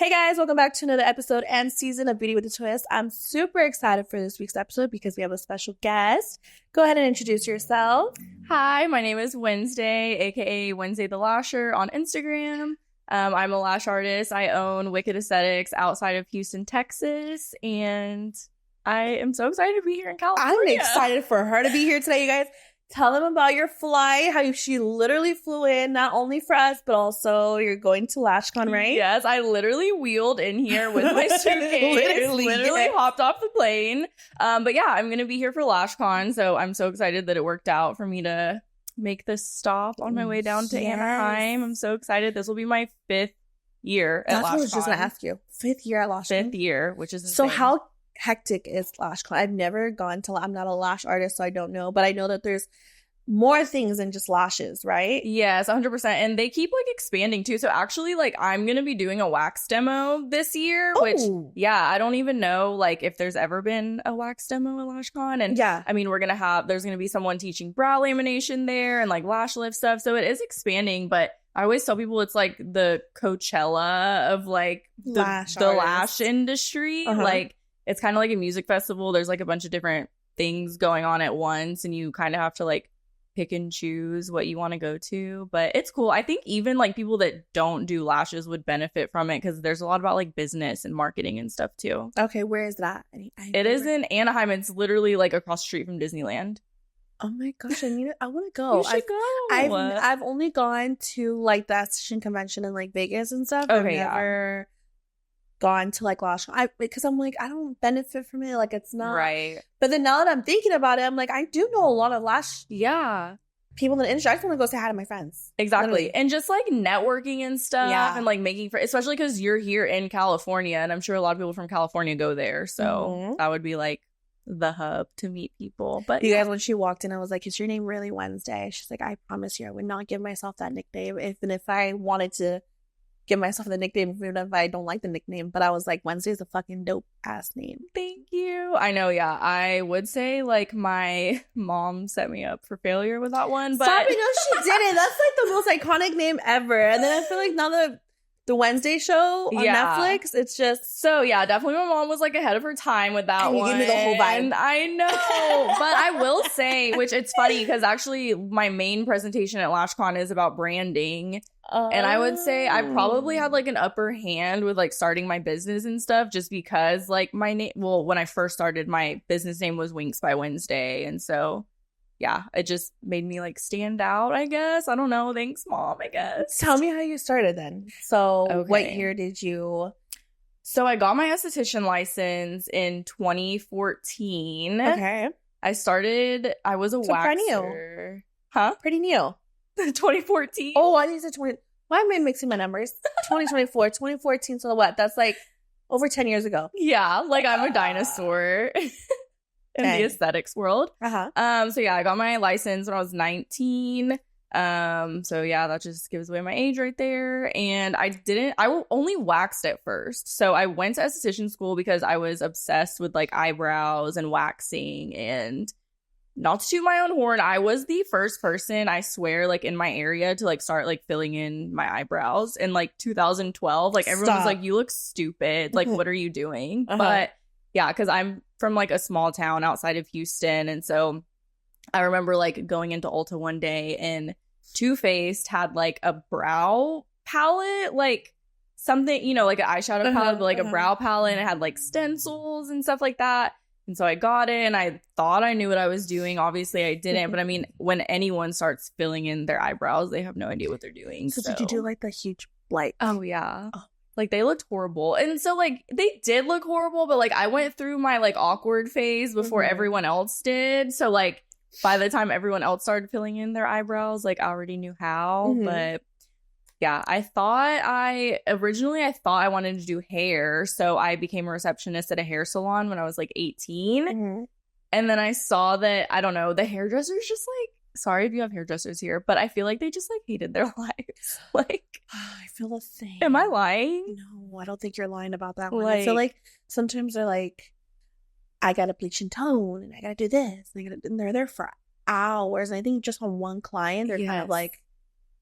Hey guys, welcome back to another episode and season of Beauty with a Twist. I'm super excited for this week's episode because we have a special guest. Go ahead and introduce yourself. Hi, my name is Wednesday, aka Wednesday the Lasher on Instagram. I'm a lash artist. I own Wicked Aesthetics outside of Houston, Texas, and I am so excited to be here in California. I'm excited for her to be here today, you guys. Tell them about your flight, how she literally flew in, not only for us, but also you're going to LashCon, right? Yes, I literally wheeled in here with my suitcase. literally hopped off the plane. But yeah, I'm going to be here for LashCon, so I'm so excited that it worked out for me to make this stop on my way down to Anaheim. I'm so excited. This will be my 5th year at LashCon. That's what I was just going to ask you. 5th year at LashCon? 5th year, which is insane. So how hectic is LashCon? I've never gone to, I'm not a lash artist, so I don't know, but I know that there's more things than just lashes, right? Yes, 100%. And they keep like expanding too. So actually, like, I'm going to be doing a wax demo this year, which, yeah, I don't even know like if there's ever been a wax demo at LashCon. And yeah, I mean, there's going to be someone teaching brow lamination there and like lash lift stuff. So it is expanding, but I always tell people it's like the Coachella of like the lash industry. Like, it's kind of like a music festival. There's like a bunch of different things going on at once, and you kind of have to like pick and choose what you want to go to. But it's cool. I think even like people that don't do lashes would benefit from it because there's a lot about like business and marketing and stuff too. Okay, where is that? It is in Anaheim. It's literally like across the street from Disneyland. Oh my gosh, I want to go. You should go. I've only gone to like the esthetician convention in like Vegas and stuff. Okay, I've never gone to like LashCon because I'm like, I don't benefit from it. Like, it's not right. But then now that I'm thinking about it, I'm like, I do know a lot of lash people in the industry. I just want to go say hi to my friends. Exactly. Literally. And just like networking and stuff and like making friends, especially because you're here in California, and I'm sure a lot of people from California go there. So that would be like the hub to meet people. But you guys, when she walked in, I was like, is your name really Wednesday? She's like, I promise you I would not give myself that nickname if I wanted to give myself the nickname, even if I don't like the nickname. But I was like, Wednesday's a fucking dope ass name. Thank you. I know, yeah. I would say like my mom set me up for failure with that one. But stop, no, she didn't. That's like the most iconic name ever. And then I feel like now the Wednesday show on Netflix, it's just so definitely my mom was like ahead of her time with that one. You gave me the whole vibe. I know. But I will say, which it's funny because actually my main presentation at LashCon is about branding. And I would say I probably had like an upper hand with like starting my business and stuff just because like my name, well, when I first started, my business name was Winks by Wednesday. And so yeah, it just made me like stand out, I guess. I don't know. Thanks, Mom, I guess. Tell me how you started then. So what year did you? So I got my esthetician license in 2014. Okay. I was a waxer. Pretty new. Huh? Pretty new. 2014. Oh, I think it's 20. Why am I mixing my numbers? 2024, 2014. So what? That's like over 10 years ago. Yeah, like I'm a dinosaur in the aesthetics world. So yeah, I got my license when I was 19. So yeah, that just gives away my age right there. And I only waxed at first. So I went to esthetician school because I was obsessed with like eyebrows and waxing. And not to toot my own horn, I was the first person, I swear, like in my area to like start like filling in my eyebrows in like 2012. Like everyone was like, you look stupid. Like, what are you doing? But yeah, because I'm from like a small town outside of Houston. And so I remember like going into Ulta one day and Too Faced had like a brow palette, like something, you know, like an eyeshadow palette, but like a brow palette, and it had like stencils and stuff like that. And so I got it and I thought I knew what I was doing. Obviously I didn't, but I mean, when anyone starts filling in their eyebrows, they have no idea what they're doing. So did you do like the huge blight? Oh yeah. Like they looked horrible. And so like they did look horrible, but like I went through my like awkward phase before everyone else did. So like by the time everyone else started filling in their eyebrows, like I already knew how. But yeah, I thought I wanted to do hair. So I became a receptionist at a hair salon when I was like 18. And then I saw that, I don't know, the hairdressers just like, sorry if you have hairdressers here, but I feel like they just like hated their lives. Like, I feel the same. Am I lying? No, I don't think you're lying about that one. I feel like sometimes they're like, I gotta bleach and tone and I gotta do this. And they're there for hours. And I think just on one client, they're kind of like,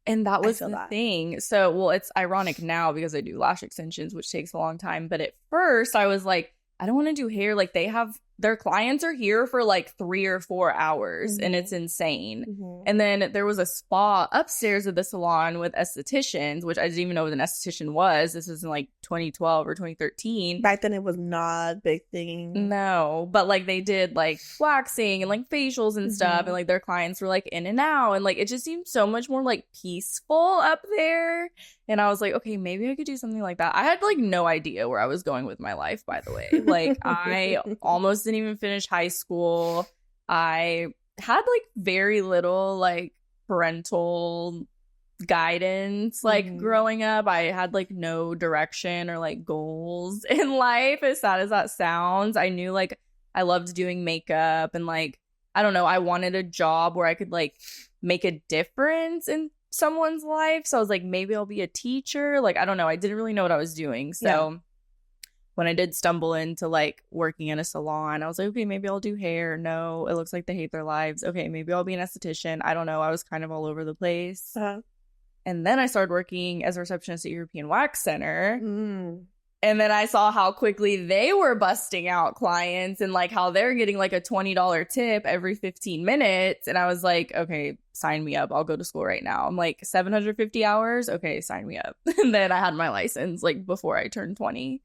And that was the thing. So, well, it's ironic now because I do lash extensions, which takes a long time. But at first I was like, I don't want to do hair. Like, they have, their clients are here for like 3 or 4 hours, and it's insane. And then there was a spa upstairs of the salon with estheticians, which I didn't even know what an esthetician was. This was in like 2012 or 2013. Back then it was not a big thing. No, but like they did like waxing and like facials and stuff, and like their clients were like in and out, and like it just seemed so much more like peaceful up there. And I was like, okay, maybe I could do something like that. I had like no idea where I was going with my life, by the way. Like, I almost didn't even finish high school. I had like very little like parental guidance like growing up. I had like no direction or like goals in life, as sad as that sounds. I knew like I loved doing makeup, and like, I don't know, I wanted a job where I could like make a difference in someone's life. So I was like, maybe I'll be a teacher. Like, I don't know, I didn't really know what I was doing. So when I did stumble into like working in a salon, I was like, okay, maybe I'll do hair. No, it looks like they hate their lives. Okay, maybe I'll be an esthetician. I don't know, I was kind of all over the place. And then I started working as a receptionist at European Wax Center. And then I saw how quickly they were busting out clients, and like how they're getting like a $20 tip every 15 minutes. And I was like, okay, sign me up. I'll go to school right now. I'm like, 750 hours? Okay, sign me up. And then I had my license like before I turned 20.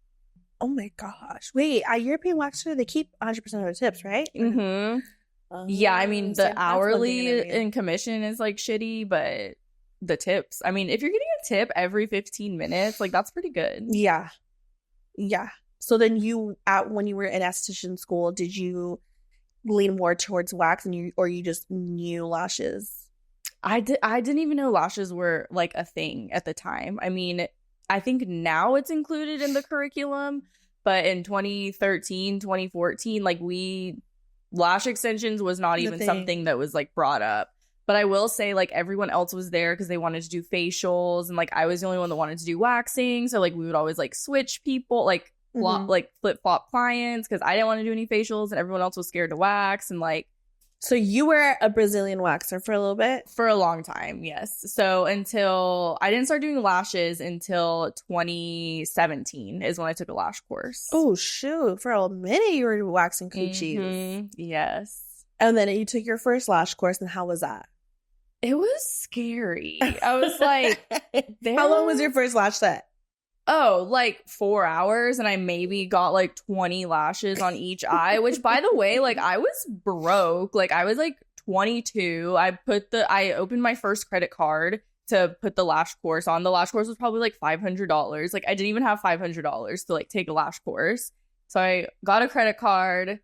Oh my gosh. Wait, at European Wax Center, they keep 100% of their tips, right? Yeah, I mean, the hourly and commission is like shitty, but the tips, I mean, if you're getting a tip every 15 minutes, like that's pretty good. Yeah. So then when you were in esthetician school, did you lean more towards wax, or you just knew lashes? I didn't even know lashes were like a thing at the time. I mean, I think now it's included in the curriculum, but in 2013, 2014, like lash extensions was not even something that was like brought up. But I will say, like, everyone else was there because they wanted to do facials, and like I was the only one that wanted to do waxing. So like we would always like switch people, like flip flop clients, because I didn't want to do any facials, and everyone else was scared to wax. And like, so you were a Brazilian waxer for a little bit? For a long time, yes. So until I didn't start doing lashes until 2017 is when I took a lash course. Oh shoot! For a minute you were waxing coochies. Yes. And then you took your first lash course, and how was that? It was scary. I was like, how long was your first lash set? Oh, like 4 hours, and I maybe got like 20 lashes on each eye, which, by the way, like I was broke. Like I was like 22. I opened my first credit card to put the lash course on. The lash course was probably like $500. Like I didn't even have $500 to like take a lash course. So I got a credit card,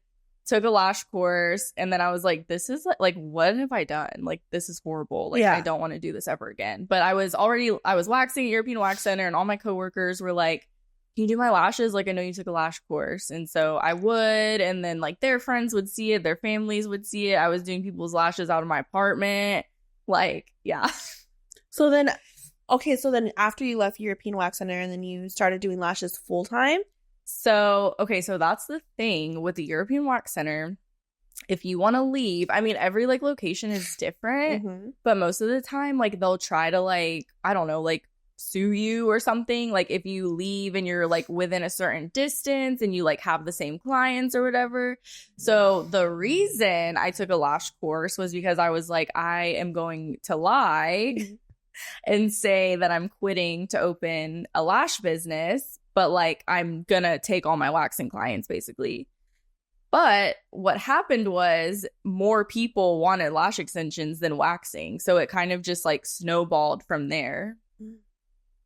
took a lash course, and then I was like, this is like what have I done? Like, this is horrible. Like, I don't want to do this ever again. But I was waxing at European Wax Center, and all my coworkers were like, can you do my lashes? Like, I know you took a lash course. And so I would, and then like their friends would see it, their families would see it. I was doing people's lashes out of my apartment. Like, yeah. So then after you left European Wax Center, and then you started doing lashes full time? So that's the thing with the European Wax Center. If you want to leave, I mean, every like location is different, but most of the time, like they'll try to like, I don't know, like sue you or something. Like if you leave and you're like within a certain distance and you like have the same clients or whatever. So the reason I took a lash course was because I was like, I am going to lie and say that I'm quitting to open a lash business, but like I'm gonna take all my waxing clients basically. But what happened was more people wanted lash extensions than waxing, so it kind of just like snowballed from there.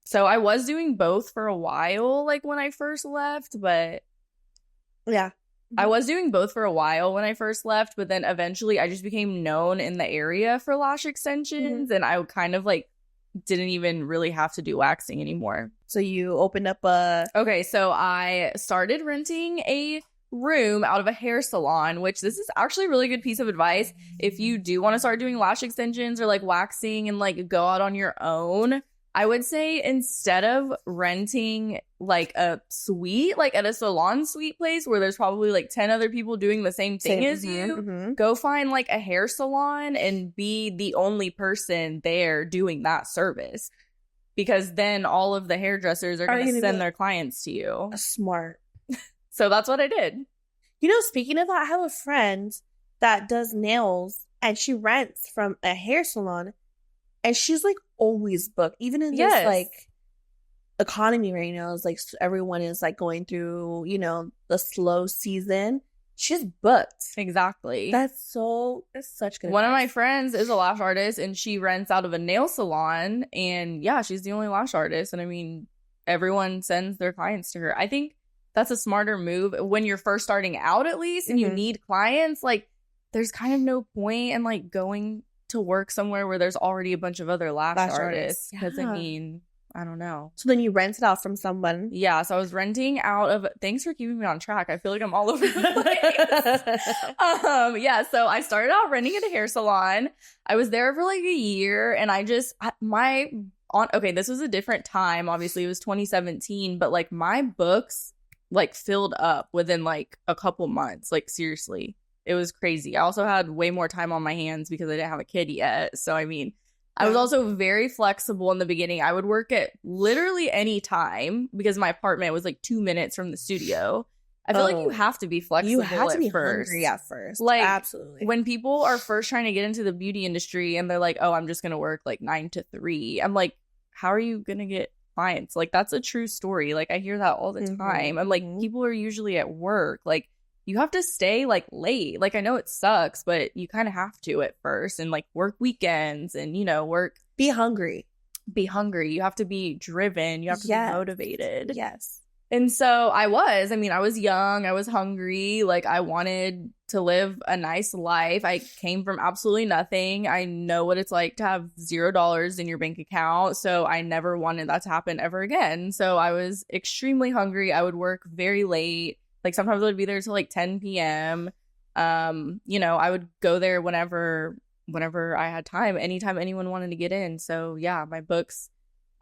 So I was doing both for a while, like when I first left, but I was doing both for a while when I first left, but then eventually I just became known in the area for lash extensions, and I kind of like didn't even really have to do waxing anymore. So you opened up a... Okay, so I started renting a room out of a hair salon, which this is actually a really good piece of advice. If you do want to start doing lash extensions or like waxing and like go out on your own, I would say instead of renting like a suite, like at a salon suite place where there's probably like 10 other people doing the same thing as you, go find like a hair salon and be the only person there doing that service. Because then all of the hairdressers are going to send their clients to you. Smart. So that's what I did. You know, speaking of that, I have a friend that does nails and she rents from a hair salon and she's like always booked. Even in this like economy right now, is like everyone is like going through, you know, the slow season. She's booked. Exactly. That's such good One advice. of my friends is a lash artist and she rents out of a nail salon. And yeah, she's the only lash artist. And I mean, everyone sends their clients to her. I think that's a smarter move when you're first starting out, at least, and you need clients. Like, there's kind of no point in like going to work somewhere where there's already a bunch of other lash artists. Because I mean, I don't know. So then you rent it out from someone. Yeah, so I was renting out of... Thanks for keeping me on track. I feel like I'm all over the place. Yeah, so I started out renting at a hair salon. I was there for like a year, and I just... Okay, this was a different time. Obviously, it was 2017, but like my books like filled up within like a couple months. Like, seriously. It was crazy. I also had way more time on my hands because I didn't have a kid yet. So, I mean... I was also very flexible in the beginning. I would work at literally any time because my apartment was like 2 minutes from the studio. I feel like you have to be flexible. You have to be hungry at first. Like, absolutely. When people are first trying to get into the beauty industry and they're like, oh, I'm just going to work like 9 to 3. I'm like, how are you going to get clients? Like, that's a true story. Like, I hear that all the time. I'm like, people are usually at work. Like, you have to stay like late. Like, I know it sucks, but you kind of have to at first, and like work weekends and, you know, be hungry. You have to be driven. You have to be motivated. Yes. And so I was young. I was hungry. Like, I wanted to live a nice life. I came from absolutely nothing. I know what it's like to have $0 in your bank account. So I never wanted that to happen ever again. So I was extremely hungry. I would work very late. Like, sometimes I would be there till like 10 p.m. You know, I would go there whenever I had time, anytime anyone wanted to get in. So yeah, my books,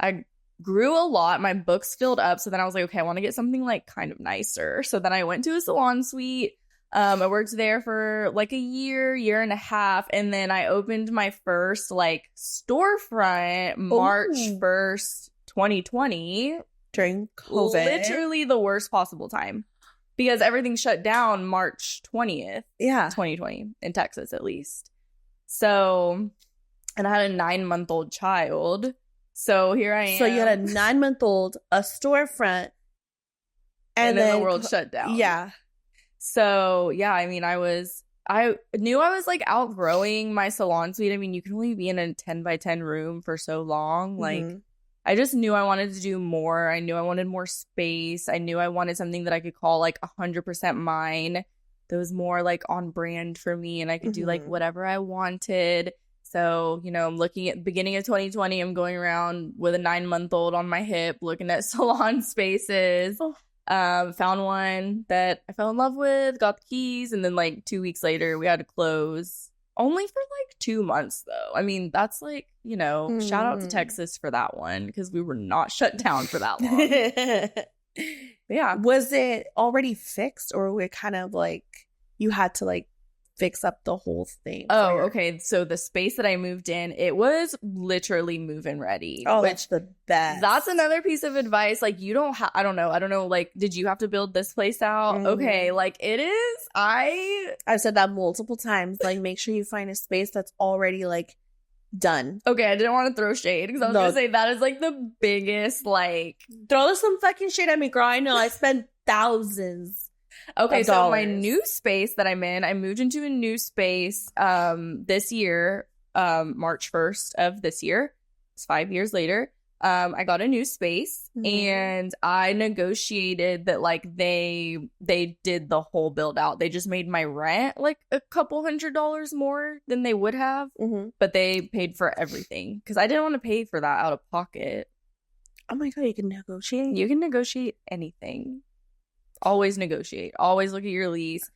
I grew a lot. My books filled up. So then I was like, okay, I want to get something like kind of nicer. So then I went to a salon suite. I worked there for like a year and a half. And then I opened my first like storefront March 1st, 2020. During COVID. Literally the worst possible time. Because everything shut down March 20th, 2020, in Texas at least. So, and I had a 9-month-old child. So here I am. So you had a 9-month-old, a storefront, and then the world shut down. Yeah. So, yeah, I mean, I knew I was like outgrowing my salon suite. I mean, you can only be in a 10 by 10 room for so long. Like, I just knew I wanted to do more. I knew I wanted more space. I knew I wanted something that I could call like 100% mine. That was more like on brand for me, and I could do like whatever I wanted. So, you know, I'm looking at beginning of 2020. I'm going around with a 9-month-old on my hip, looking at salon spaces. Found one that I fell in love with, got the keys, and then like 2 weeks later, we had to close. Only for like 2 months, though. I mean, that's like, you know, shout out to Texas for that one, because we were not shut down for that long. Yeah. Was it already fixed, or were it kind of like you had to like fix up the whole thing? Oh, okay. So the space that I moved in, it was literally move-in ready. Oh, that's the best. That's another piece of advice. Like, you don't have, I don't know. Like, did you have to build this place out? Okay. Like, it is, I've said that multiple times. Like, make sure you find a space that's already like done. Okay. I didn't want to throw shade because I was going to say that is like the biggest, like. Throw some fucking shade at me, girl. I know. I spent thousands. Okay, so my new space that I'm in, I moved into a new space this year, March 1st of this year. It's 5 years later. I got a new space, and I negotiated that like they did the whole build out. They just made my rent like a couple $100 more than they would have, but they paid for everything because I didn't want to pay for that out of pocket. Oh my God, you can negotiate? You can negotiate anything. Always negotiate. Always look at your lease.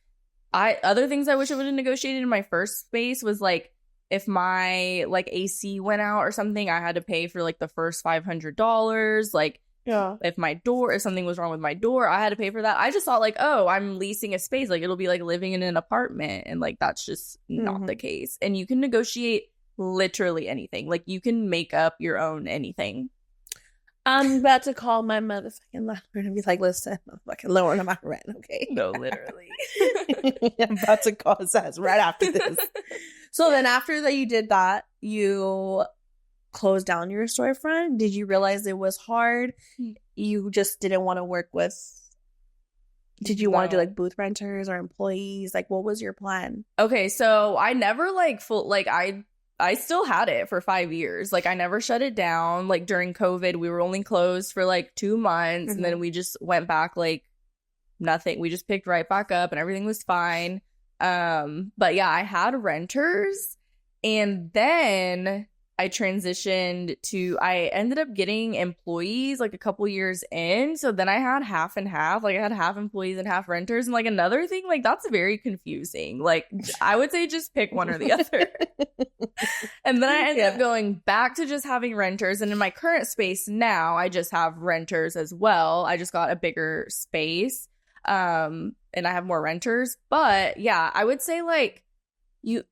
Other things I wish I would have negotiated in my first space was like, if my like AC went out or something, I had to pay for like the first $500. Like, if something was wrong with my door, I had to pay for that. I just thought like, oh, I'm leasing a space. Like, it'll be like living in an apartment. And like, that's just not the case. And you can negotiate literally anything. Like, you can make up your own anything. I'm about to call my motherfucking landlord and be like, listen, I'm fucking lowering my rent, okay? No, literally. I'm about to call his ass right after this. So then after that you did that, you closed down your storefront. Did you realize it was hard? You just didn't want to work with... Did you want to do like booth renters or employees? Like, what was your plan? Okay, so I never like I still had it for 5 years. Like, I never shut it down. Like, during COVID, we were only closed for like 2 months. And then we just went back like nothing. We just picked right back up and everything was fine. But yeah, I had renters. And then I transitioned to, I ended up getting employees like a couple years in. So then I had half and half. Like, I had half employees and half renters. And like, another thing, like, that's very confusing. Like, I would say just pick one or the other. And then I ended up going back to just having renters. And in my current space now, I just have renters as well. I just got a bigger space. And I have more renters. But yeah, I would say like,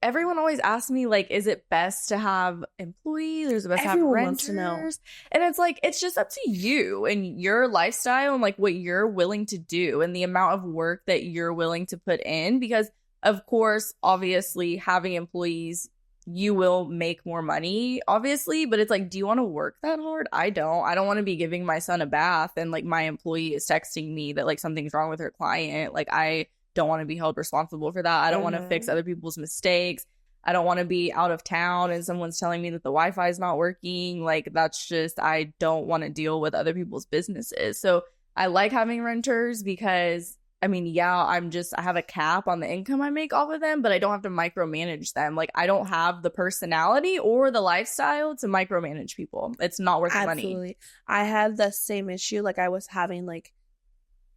everyone always asks me, like, is it best to have employees or is it best Everyone to have wants to know. renters? And it's like, it's just up to you and your lifestyle and like what you're willing to do and the amount of work that you're willing to put in. Because of course, obviously, having employees, you will make more money, obviously. But it's like, do you want to work that hard? I don't want to be giving my son a bath and like my employee is texting me that like something's wrong with her client. Like, I don't want to be held responsible for that. I don't want to fix other people's mistakes. I don't want to be out of town and someone's telling me that the Wi-Fi is not working. Like, that's just, I don't want to deal with other people's businesses. So I like having renters because, I mean, yeah, I have a cap on the income I make off of them, but I don't have to micromanage them. Like, I don't have the personality or the lifestyle to micromanage people. It's not worth the money. Absolutely. I had the same issue. Like, I was having like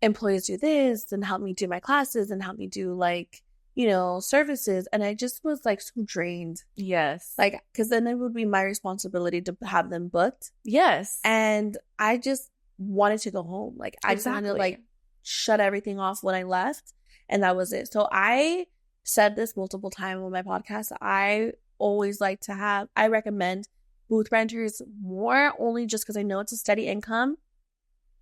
employees do this and help me do my classes and help me do like, you know, services. And I just was like so drained. Yes. Like, because then it would be my responsibility to have them booked. Yes. And I just wanted to go home. Like, I just wanted to like shut everything off when I left. And that was it. So I said this multiple times on my podcast. I always like to have, I recommend booth renters more only just because I know it's a steady income.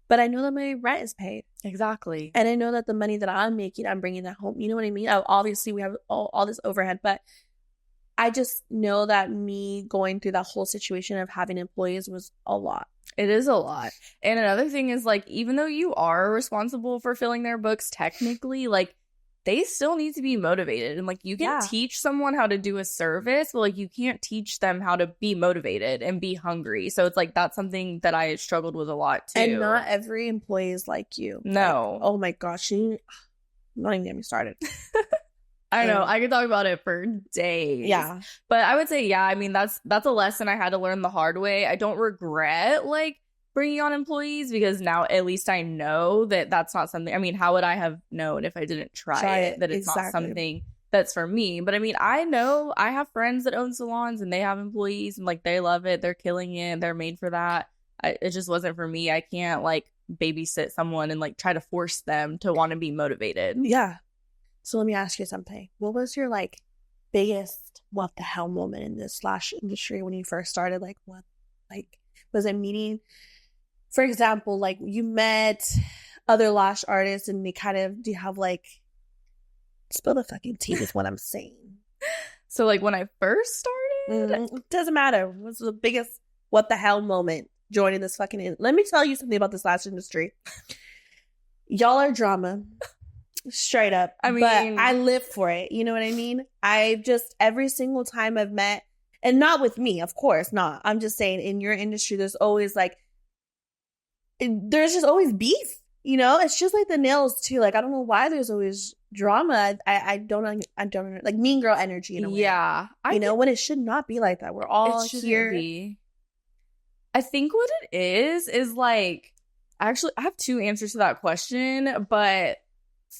But I know that my rent is paid. Exactly. And I know that the money that I'm making, I'm bringing that home. You know what I mean? Obviously, we have all this overhead, but I just know that me going through that whole situation of having employees was a lot. It is a lot. And another thing is, like, even though you are responsible for filling their books, technically, like, they still need to be motivated. And, like, you can teach someone how to do a service, but, like, you can't teach them how to be motivated and be hungry. So it's, like, that's something that I struggled with a lot, too. And not every employee is like you. No. Like, oh, my gosh. I'm not even getting me started. I know. I could talk about it for days. Yeah. But I would say, yeah, I mean, that's a lesson I had to learn the hard way. I don't regret, like, bringing on employees because now at least I know that that's not something. I mean, how would I have known if I didn't try it that it's not something that's for me? But I mean, I know I have friends that own salons and they have employees and like they love it. They're killing it. They're made for that. It just wasn't for me. I can't like babysit someone and like try to force them to want to be motivated. Yeah. So let me ask you something. What was your like biggest what the hell moment in this lash industry when you first started? Like what? Like was it meeting? For example, like you met other lash artists and they kind of, do you have like, spill the fucking tea is what I'm saying. So like when I first started? It doesn't matter. What's the biggest what the hell moment joining this fucking, let me tell you something about this lash industry. Y'all are drama. Straight up. I mean, but I live for it. You know what I mean? I just, every single time I've met, and not with me, of course not. I'm just saying in your industry, there's always like, there's just always beef, you know? It's just like the nails too. Like, I don't know why there's always drama. I don't like mean girl energy in a way. Yeah. You know, when it should not be like that. We're all here. I think what it is like, actually, I have two answers to that question, but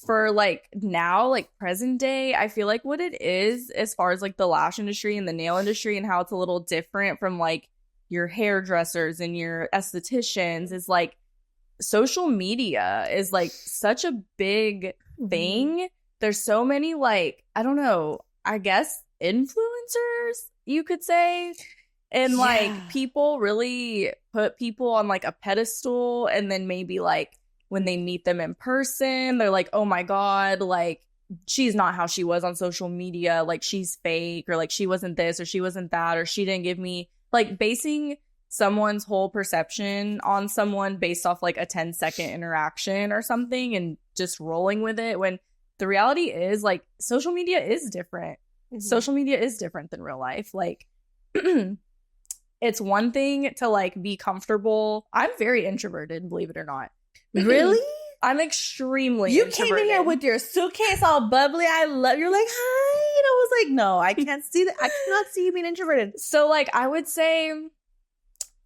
for like now, like present day, I feel like what it is as far as like the lash industry and the nail industry and how it's a little different from like your hairdressers and your estheticians is like social media is like such a big thing. There's so many like, I don't know, I guess influencers, you could say. And like people really put people on like a pedestal, and then maybe like when they meet them in person, they're like, oh my God, like she's not how she was on social media. Like she's fake, or like she wasn't this, or she wasn't that, or she didn't give me, like basing someone's whole perception on someone based off like a 10-second interaction or something and just rolling with it, when the reality is like social media is different. Social media is different than real life. Like it's one thing to like be comfortable. I'm very introverted, believe it or not. Really? I'm extremely You introverted. came in here with your suitcase all bubbly. I love you're like, hi. And I was like, no, I can't see that. I cannot see you being introverted. So like I would say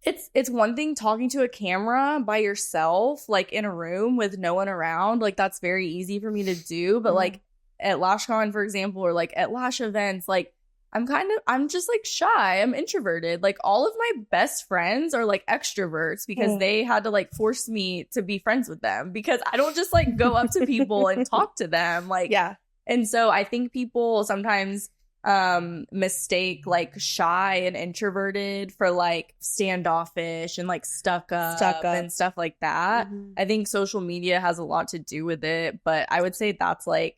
it's one thing talking to a camera by yourself, like in a room with no one around. Like that's very easy for me to do. But like at LashCon, for example, or like at Lash events, like I'm just like shy. I'm introverted. Like all of my best friends are like extroverts because they had to like force me to be friends with them, because I don't just like go up to people and talk to them. Like, and so I think people sometimes mistake like shy and introverted for like standoffish and like stuck up and stuff like that. I think social media has a lot to do with it, but I would say that's like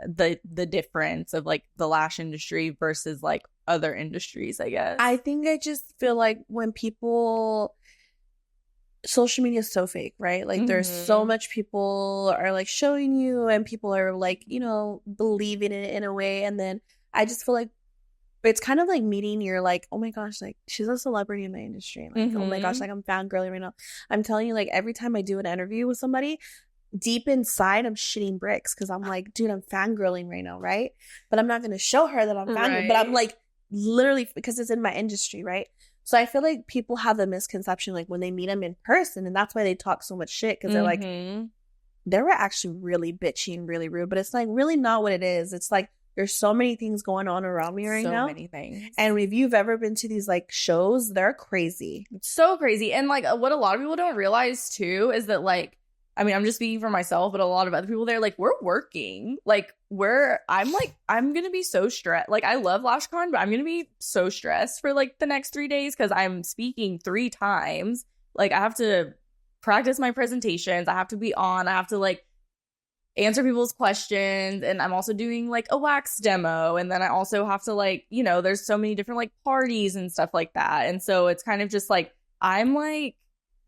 the difference of like the lash industry versus like other industries, I guess. I think I just feel like when people, social media is so fake, right? Like there's so much people are like showing you, and people are like, you know, believing it in a way. And then I just feel like it's kind of like meeting your like, oh my gosh, like she's a celebrity in my industry. Like, oh my gosh, like I'm fangirling right now. I'm telling you, like every time I do an interview with somebody, deep inside I'm shitting bricks because I'm like, dude, I'm fangirling right now, right? But I'm not going to show her that I'm fangirling. But I'm like, literally, because it's in my industry, right? So I feel like people have the misconception like when they meet them in person, and that's why they talk so much shit, because they're like, they were actually really bitchy and really rude. But it's like really not what it is. It's like there's so many things going on around me right now. So many things. And if you've ever been to these like shows, they're crazy. It's so crazy. And like what a lot of people don't realize too is that like, I mean, I'm just speaking for myself, but a lot of other people there, like, we're working. Like, I'm going to be so stressed. Like, I love LashCon, but I'm going to be so stressed for, like, the next 3 days because I'm speaking 3 times. Like, I have to practice my presentations. I have to be on. I have to, like, answer people's questions. And I'm also doing, like, a wax demo. And then I also have to, like, you know, there's so many different, like, parties and stuff like that. And so it's kind of just, like, I'm, like,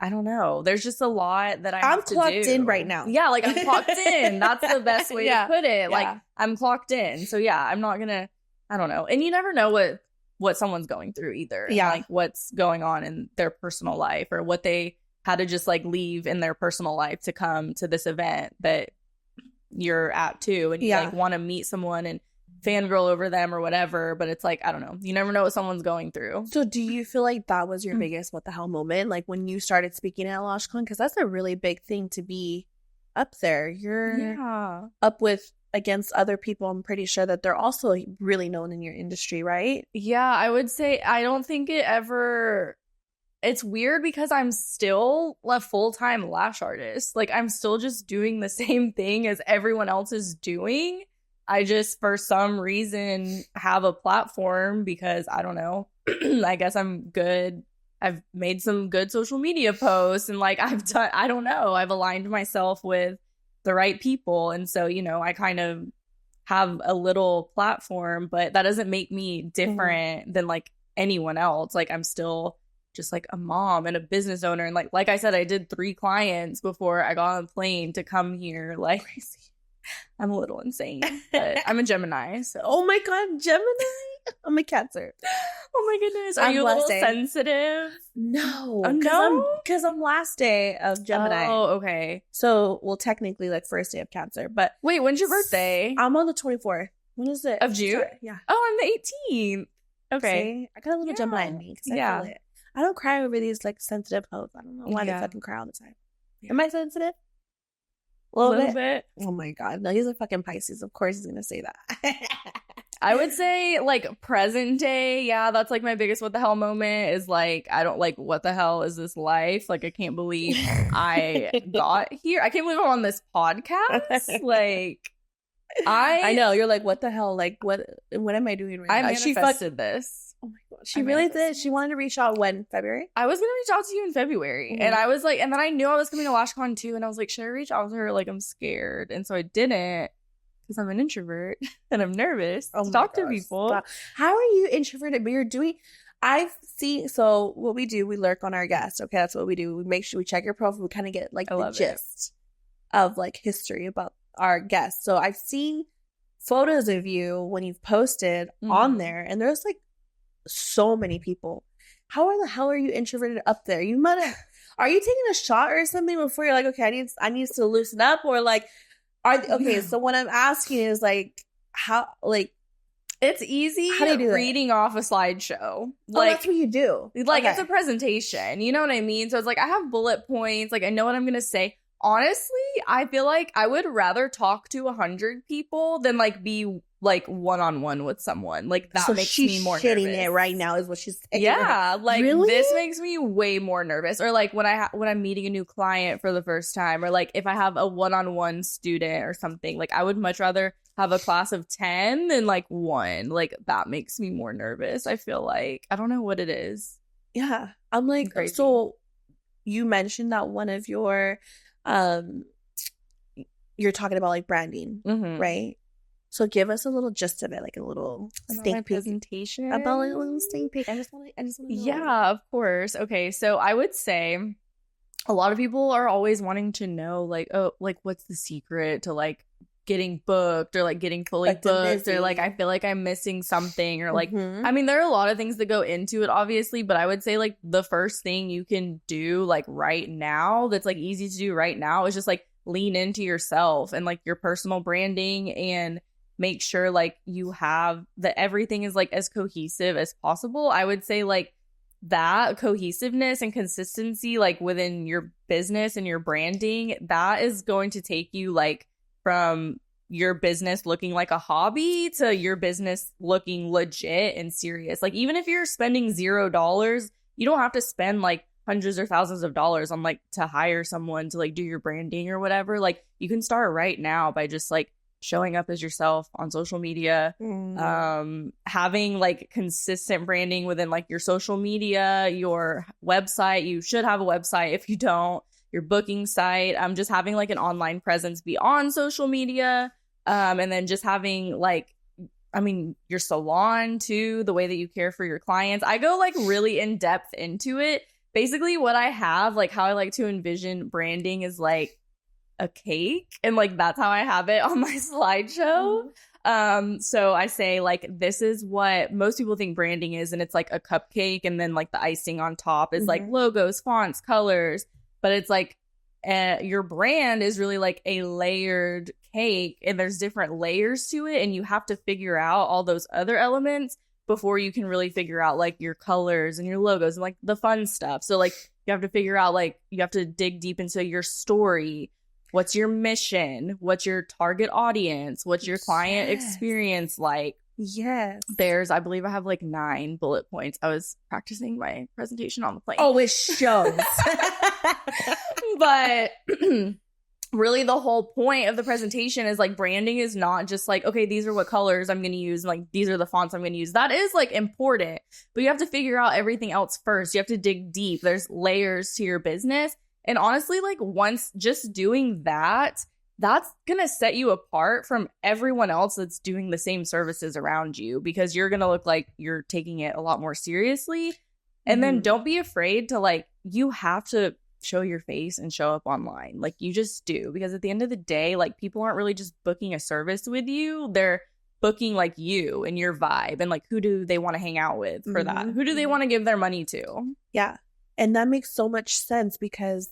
I don't know. There's just a lot that I'm clocked in right now. Yeah, like I'm clocked in. That's the best way to put it. Like I'm clocked in. So yeah, I'm not gonna, I don't know. And you never know what someone's going through either. Yeah. Like what's going on in their personal life, or what they had to just like leave in their personal life to come to this event that you're at too. And you like want to meet someone and fangirl over them or whatever, but it's like, I don't know, you never know what someone's going through. So do you feel like that was your biggest what the hell moment, like when you started speaking at LashCon? Because that's a really big thing to be up there. You're up with against other people. I'm pretty sure that they're also really known in your industry, right? Yeah, I would say I don't think it's weird because I'm still a full-time lash artist. Like I'm still just doing the same thing as everyone else is doing. I just, for some reason, have a platform because, I don't know, I guess I'm good. I've made some good social media posts and, like, I don't know, I've aligned myself with the right people. And so, you know, I kind of have a little platform, but that doesn't make me different than, like, anyone else. Like, I'm still just, like, a mom and a business owner. And, like I said, I did 3 clients before I got on a plane to come here. Like, crazy. I'm a little insane, but I'm a Gemini. So. Oh my God, Gemini? I'm a Cancer. Oh my goodness. Are you a little sensitive? No. Oh, no? Because I'm last day of Gemini. Oh, okay. So, well, technically, like first day of Cancer. But wait, when's your birthday? I'm on the 24th. When is it? Of June? Yeah. Oh, I'm the 18th. Okay. See? I got a little Gemini in me. I feel it. I don't cry over these like sensitive hoes. I don't know why they fucking cry all the time. Yeah. Am I sensitive? A little bit. Oh my God. No, he's a fucking Pisces. Of course he's going to say that. I would say, like, present day, yeah, that's, like, my biggest what the hell moment is, like, I don't, like, what the hell is this life? Like, I can't believe I got here. I can't believe I'm on this podcast. Like, I know. You're like, what the hell? Like, what am I doing right now? I manifested this. Oh, my God. She really did. She wanted to reach out when? February? I was going to reach out to you in February. Mm-hmm. And I was like, and then I knew I was coming to LashCon too. And I was like, should I reach out to her? Like, I'm scared. And so I didn't. Because I'm an introvert and I'm nervous to talk to people. Stop. How are you introverted? But you're doing, so what we do, we lurk on our guests. Okay, that's what we do. We make sure we check your profile. We kind of get like the gist of like history about our guests. So I've seen photos of you when you've posted on there, and there's like so many people. How the hell are you introverted up there? You might have, are you taking a shot or something before you're like, okay, I need to loosen up, or like, so what I'm asking is like, how, like, it's easy how do you do reading off a slideshow. Like, that's what you do. Like, it's a presentation. You know what I mean? So it's like, I have bullet points. Like, I know what I'm going to say. Honestly, I feel like I would rather talk to 100 people than, like, be, like, one-on-one with someone. Like, that makes me more nervous. She's shitting it right now is what she's saying. Yeah, like, really? This makes me way more nervous. Or, like, when I'm meeting a new client for the first time, or, like, if I have a one-on-one student or something, like, I would much rather have a class of 10 than, like, one. Like, that makes me more nervous, I feel like. I don't know what it is. Yeah. I'm like, crazy. So you mentioned that one of your, you're talking about, like, branding, right? So give us a little gist of it, like a little sneak presentation. About like a little sneak peek. I just want to know. Yeah, of course. Okay, so I would say a lot of people are always wanting to know, like, oh, like, what's the secret to, like, getting booked or, like, getting fully booked, or, like, I feel like I'm missing something, or, like, I mean, there are a lot of things that go into it, obviously, but I would say, like, the first thing you can do, like, right now that's, like, easy to do right now is just, like, lean into yourself and, like, your personal branding, and make sure, like, you have that everything is, like, as cohesive as possible. I would say, like, that cohesiveness and consistency, like, within your business and your branding, that is going to take you, like, from your business looking like a hobby to your business looking legit and serious. Like, even if you're spending $0, you don't have to spend, like, hundreds or thousands of dollars on, like, to hire someone to, like, do your branding or whatever. Like, you can start right now by just, like, showing up as yourself on social media, having, like, consistent branding within, like, your social media, your website. You should have a website. If you don't, your booking site, just having, like, an online presence beyond social media, and then just having, like, I mean, your salon too, the way that you care for your clients. I go, like, really in depth into it. Basically what I have, like, how I like to envision branding is, like, a cake, and, like, that's how I have it on my slideshow. So I say, like, this is what most people think branding is, and it's like a cupcake, and then, like, the icing on top is like logos, fonts, colors, but it's like your brand is really like a layered cake, and there's different layers to it, and you have to figure out all those other elements before you can really figure out, like, your colors and your logos and, like, the fun stuff. So, like, you have to figure out, like, you have to dig deep into your story. What's your mission? What's your target audience? What's your client experience like? Yes. I believe I have, like, 9 bullet points. I was practicing my presentation on the plane. Oh, it shows. But really the whole point of the presentation is, like, branding is not just like, okay, these are what colors I'm going to use, and, like, these are the fonts I'm going to use. That is, like, important, but you have to figure out everything else first. You have to dig deep. There's layers to your business. And honestly, like, once just doing that, that's going to set you apart from everyone else that's doing the same services around you, because you're going to look like you're taking it a lot more seriously. And then don't be afraid to, like, you have to show your face and show up online. Like, you just do, because at the end of the day, like, people aren't really just booking a service with you. They're booking, like, you and your vibe, and, like, who do they want to hang out with for that? Who do they want to give their money to? Yeah. And that makes so much sense, because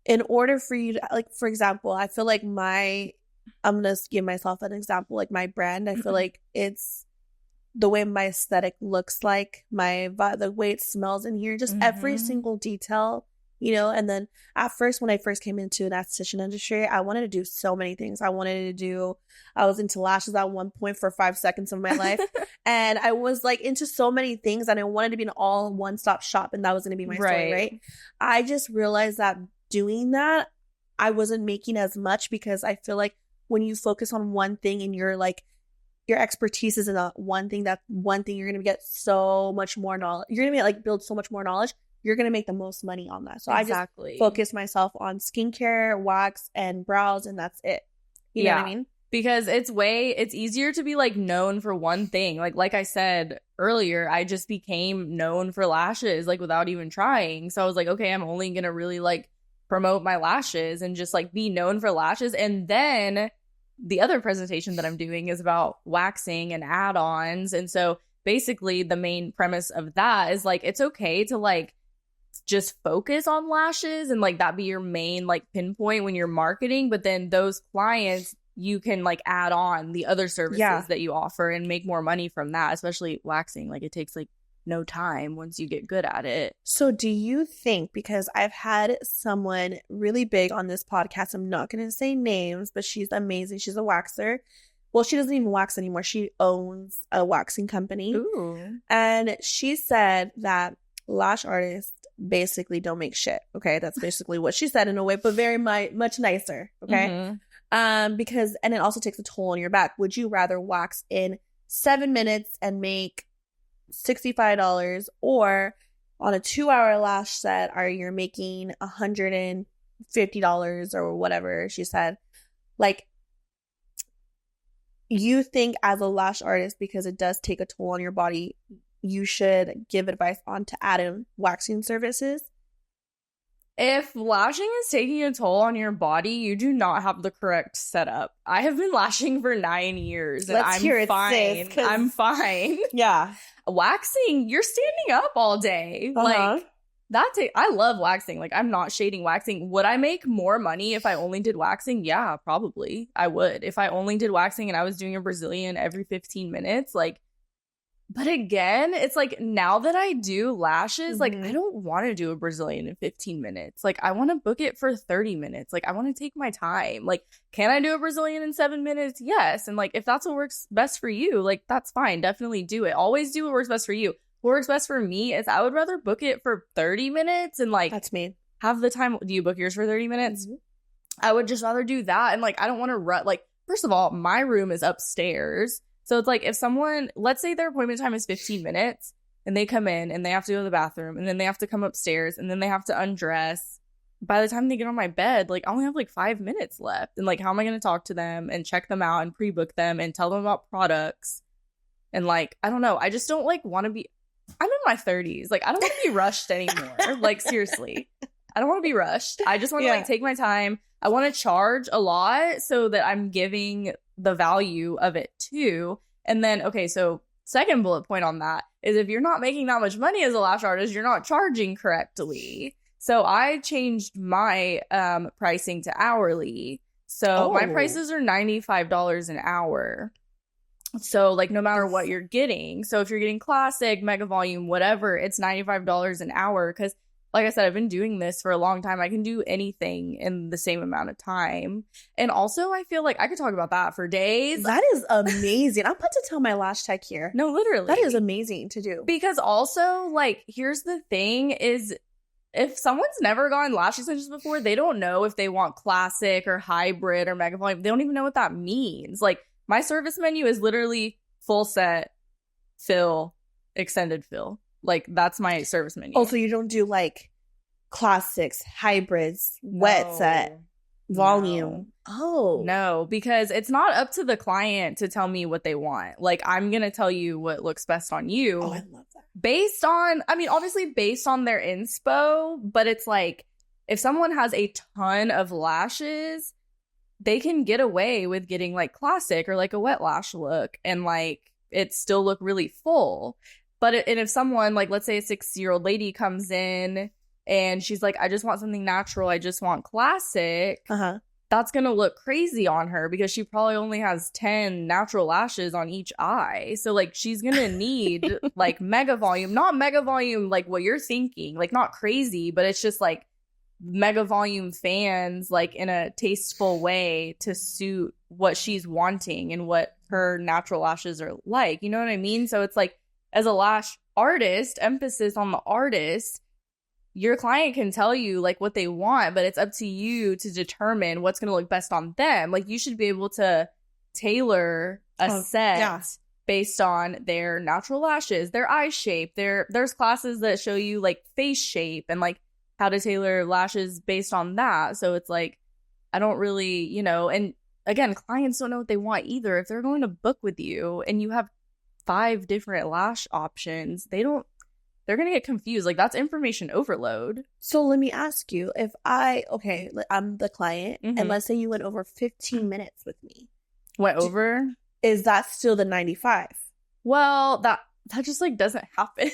in order for you to, like, for example, I feel like I'm going to give myself an example, like, my brand, I feel like it's the way my aesthetic looks like, the way it smells in here, just every single detail you know? And then at first, when I first came into an esthetician industry, I wanted to do so many things. I was into lashes at one point for 5 seconds of my life. And I was like into so many things, and I wanted to be an all one-stop shop, and that was going to be my story, right? I just realized that doing that, I wasn't making as much, because I feel like when you focus on one thing and you're like, your expertise is in that one thing, you're going to get so much more knowledge. You're going to like build so much more knowledge. You're going to make the most money on that. So exactly. I just focus myself on skincare, wax, and brows, and that's it. You know what I mean? Because it's easier to be like known for one thing. Like I said earlier, I just became known for lashes like without even trying. So I was like, okay, I'm only going to really like promote my lashes and just like be known for lashes. And then the other presentation that I'm doing is about waxing and add-ons. And so basically the main premise of that is like, it's okay to like just focus on lashes and like that be your main like pinpoint when you're marketing. But then those clients, you can like add on the other services that you offer and make more money from that, especially waxing. Like it takes like no time once you get good at it. So do you think, because I've had someone really big on this podcast, I'm not going to say names, but she's amazing. She's a waxer. Well, she doesn't even wax anymore. She owns a waxing company. Ooh. And she said that lash artists basically don't make shit. Okay. That's basically what she said in a way, but very much nicer. Okay. Mm-hmm. Because, and it also takes a toll on your back. Would you rather wax in 7 minutes and make $65, or on a 2-hour lash set you're making $150 or whatever she said? Like, you think as a lash artist, because it does take a toll on your body, you should give advice on to add in waxing services? If lashing is taking a toll on your body, you do not have the correct setup. I have been lashing for 9 years and I'm fine. I'm fine. Yeah. Waxing, you're standing up all day. Like I love waxing. Like I'm not shading waxing. Would I make more money if I only did waxing? Yeah, probably. I would. If I only did waxing and I was doing a Brazilian every 15 minutes, like. But again, it's like now that I do lashes, like I don't want to do a Brazilian in 15 minutes. Like I want to book it for 30 minutes. Like I want to take my time. Like, can I do a Brazilian in 7 minutes? Yes. And like, if that's what works best for you, like that's fine. Definitely do it. Always do what works best for you. What works best for me is I would rather book it for 30 minutes and like that's me. Have the time. Do you book yours for 30 minutes? Mm-hmm. I would just rather do that. And like, I don't want to run. Like, first of all, my room is upstairs. So it's like if someone, let's say their appointment time is 15 minutes and they come in and they have to go to the bathroom and then they have to come upstairs and then they have to undress. By the time they get on my bed, like I only have like 5 minutes left. And like, how am I going to talk to them and check them out and pre-book them and tell them about products? And like, I don't know. I just don't like want to be, I'm in my 30s. Like, I don't want to be rushed anymore. Like, seriously, I don't want to be rushed. I just want to like take my time. I want to charge a lot so that I'm giving the value of it too. And then, okay, so second bullet point on that is if you're not making that much money as a lash artist, you're not charging correctly. So I changed my pricing to hourly. So my prices are $95 an hour. So like no matter what you're getting. So if you're getting classic, mega volume, whatever, it's $95 an hour. Because like I said, I've been doing this for a long time. I can do anything in the same amount of time. And also, I feel like I could talk about that for days. That is amazing. I'm about to tell my lash tech here. No, literally. That is amazing to do. Because also, like, here's the thing is, if someone's never gotten lash extensions before, they don't know if they want classic or hybrid or mega volume. They don't even know what that means. Like, my service menu is literally full set, fill, extended fill. Like, that's my service menu. Oh, so you don't do, like, classics, hybrids, wet set, volume. Oh. No, because it's not up to the client to tell me what they want. Like, I'm going to tell you what looks best on you. Oh, I love that. Based on, I mean, obviously based on their inspo, but it's like, if someone has a ton of lashes, they can get away with getting, like, classic or, like, a wet lash look and, like, it still look really full. But and if someone, like, let's say a 60-year-old lady comes in and she's like, I just want something natural, I just want classic, that's going to look crazy on her because she probably only has 10 natural lashes on each eye. So, like, she's going to need, like, mega volume. Not mega volume like what you're thinking. Like, not crazy, but it's just, like, mega volume fans like in a tasteful way to suit what she's wanting and what her natural lashes are like. You know what I mean? So it's like, as a lash artist, emphasis on the artist, your client can tell you like what they want, but it's up to you to determine what's going to look best on them. Like, you should be able to tailor a set based on their natural lashes, their eye shape. There's classes that show you like face shape and like how to tailor lashes based on that. So it's like, I don't really, you know, and again, clients don't know what they want either. If they're going to book with you and you have 5 different lash options, they're going to get confused. Like, that's information overload. So let me ask you, if I'm the client, and let's say you went over 15 minutes with me. Went over? Is that still the 95? Well, that just, like, doesn't happen.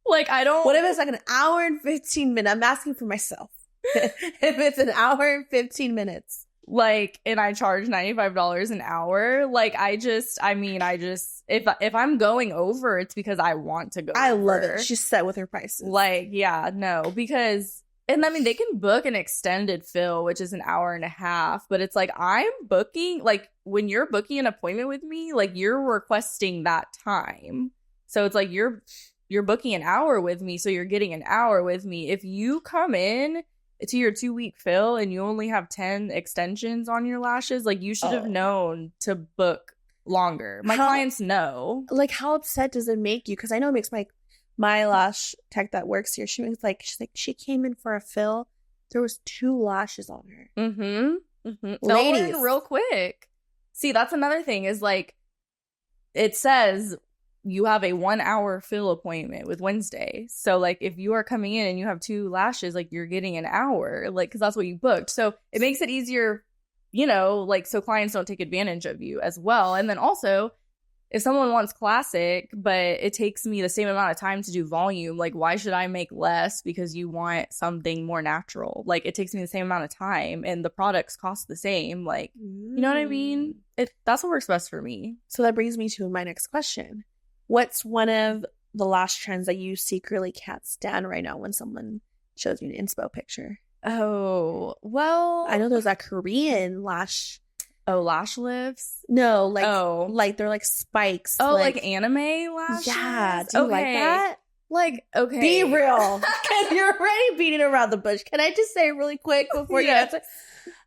Like, I don't... What if it's like an hour and 15 minutes? I'm asking for myself. If it's an hour and 15 minutes. Like, and I charge $95 an hour. Like, if I'm going over, it's because I want to go over. I love it. She's set with her prices. Like, yeah, no, because, and I mean, they can book an extended fill, which is an hour and a half, but it's like, I'm booking, like, when you're booking an appointment with me, like, you're requesting that time. So it's like, you're booking an hour with me, so you're getting an hour with me. If you come in to your 2-week fill and you only have 10 extensions on your lashes, like, you should have known to book longer. My clients know. Like, how upset does it make you? Because I know it makes my lash tech that works here, she's like she came in for a fill, there was 2 lashes on her. Ladies, real quick. See, that's another thing is, like, it says you have a 1-hour fill appointment with Wednesday. So, like, if you are coming in and you have 2 lashes, like, you're getting an hour, like, because that's what you booked. So it makes it easier, you know, like, so clients don't take advantage of you as well. And then also, if someone wants classic, but it takes me the same amount of time to do volume, like, why should I make less because you want something more natural? Like, it takes me the same amount of time and the products cost the same. Like, you know what I mean? That's what works best for me. So that brings me to my next question. What's one of the lash trends that you secretly can't stand right now when someone shows you an inspo picture? Oh, well, I know there's that Korean lash. Oh, lash lifts? No, like they're like spikes. Oh, like anime lashes? Yeah. Do you like that? Like, okay. Be real. Because you're already beating around the bush. Can I just say really quick before you answer?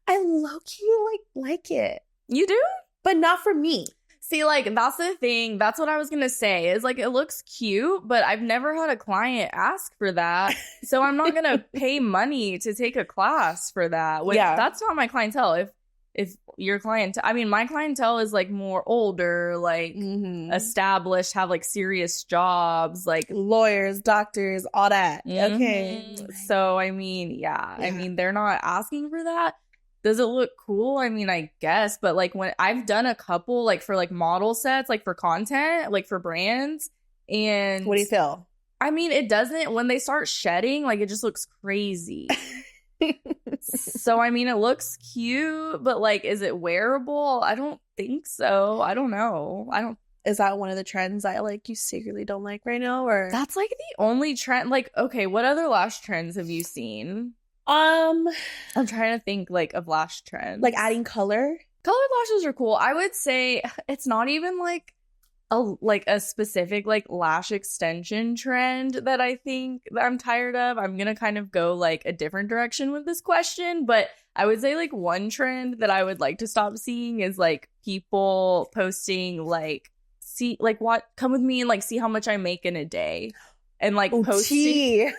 I low-key like it. You do? But not for me. See, like, that's the thing. That's what I was going to say is, like, it looks cute, but I've never had a client ask for that. So I'm not going to pay money to take a class for that. That's not my clientele. If your client, I mean, my clientele is, like, more older, like, established, have, like, serious jobs, like lawyers, doctors, all that. Okay. So, I mean, I mean, they're not asking for that. Does it look cool? I mean, I guess, but, like, when I've done a couple, like, for, like, model sets, like, for content, like, for brands, and what do you feel? I mean, it doesn't, when they start shedding, like, it just looks crazy. So, I mean, it looks cute, but, like, is it wearable? I don't think so. I don't know. Is that one of the trends that, like, you secretly don't like right now, or? That's, like, the only trend. Like, okay, what other lash trends have you seen? I'm trying to think, like, of lash trends. Like, adding color? Colored lashes are cool. I would say it's not even, like, a specific, like, lash extension trend that I think that I'm tired of. I'm gonna kind of go, like, a different direction with this question, but I would say, like, one trend that I would like to stop seeing is, like, people posting, like, come with me and, like, see how much I make in a day, and, like, posting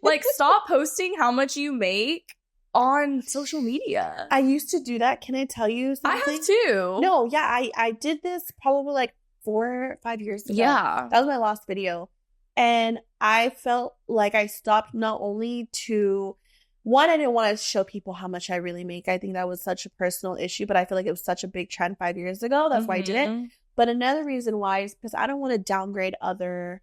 like, stop posting how much you make on social media. I used to do that. Can I tell you something? I have too. No, yeah, I did this probably like 4 or 5 years ago. Yeah. That was my last video. And I felt like I stopped not only to, one, I didn't want to show people how much I really make. I think that was such a personal issue, but I feel like it was such a big trend 5 years ago. That's why I did it. But another reason why is because I don't want to downgrade other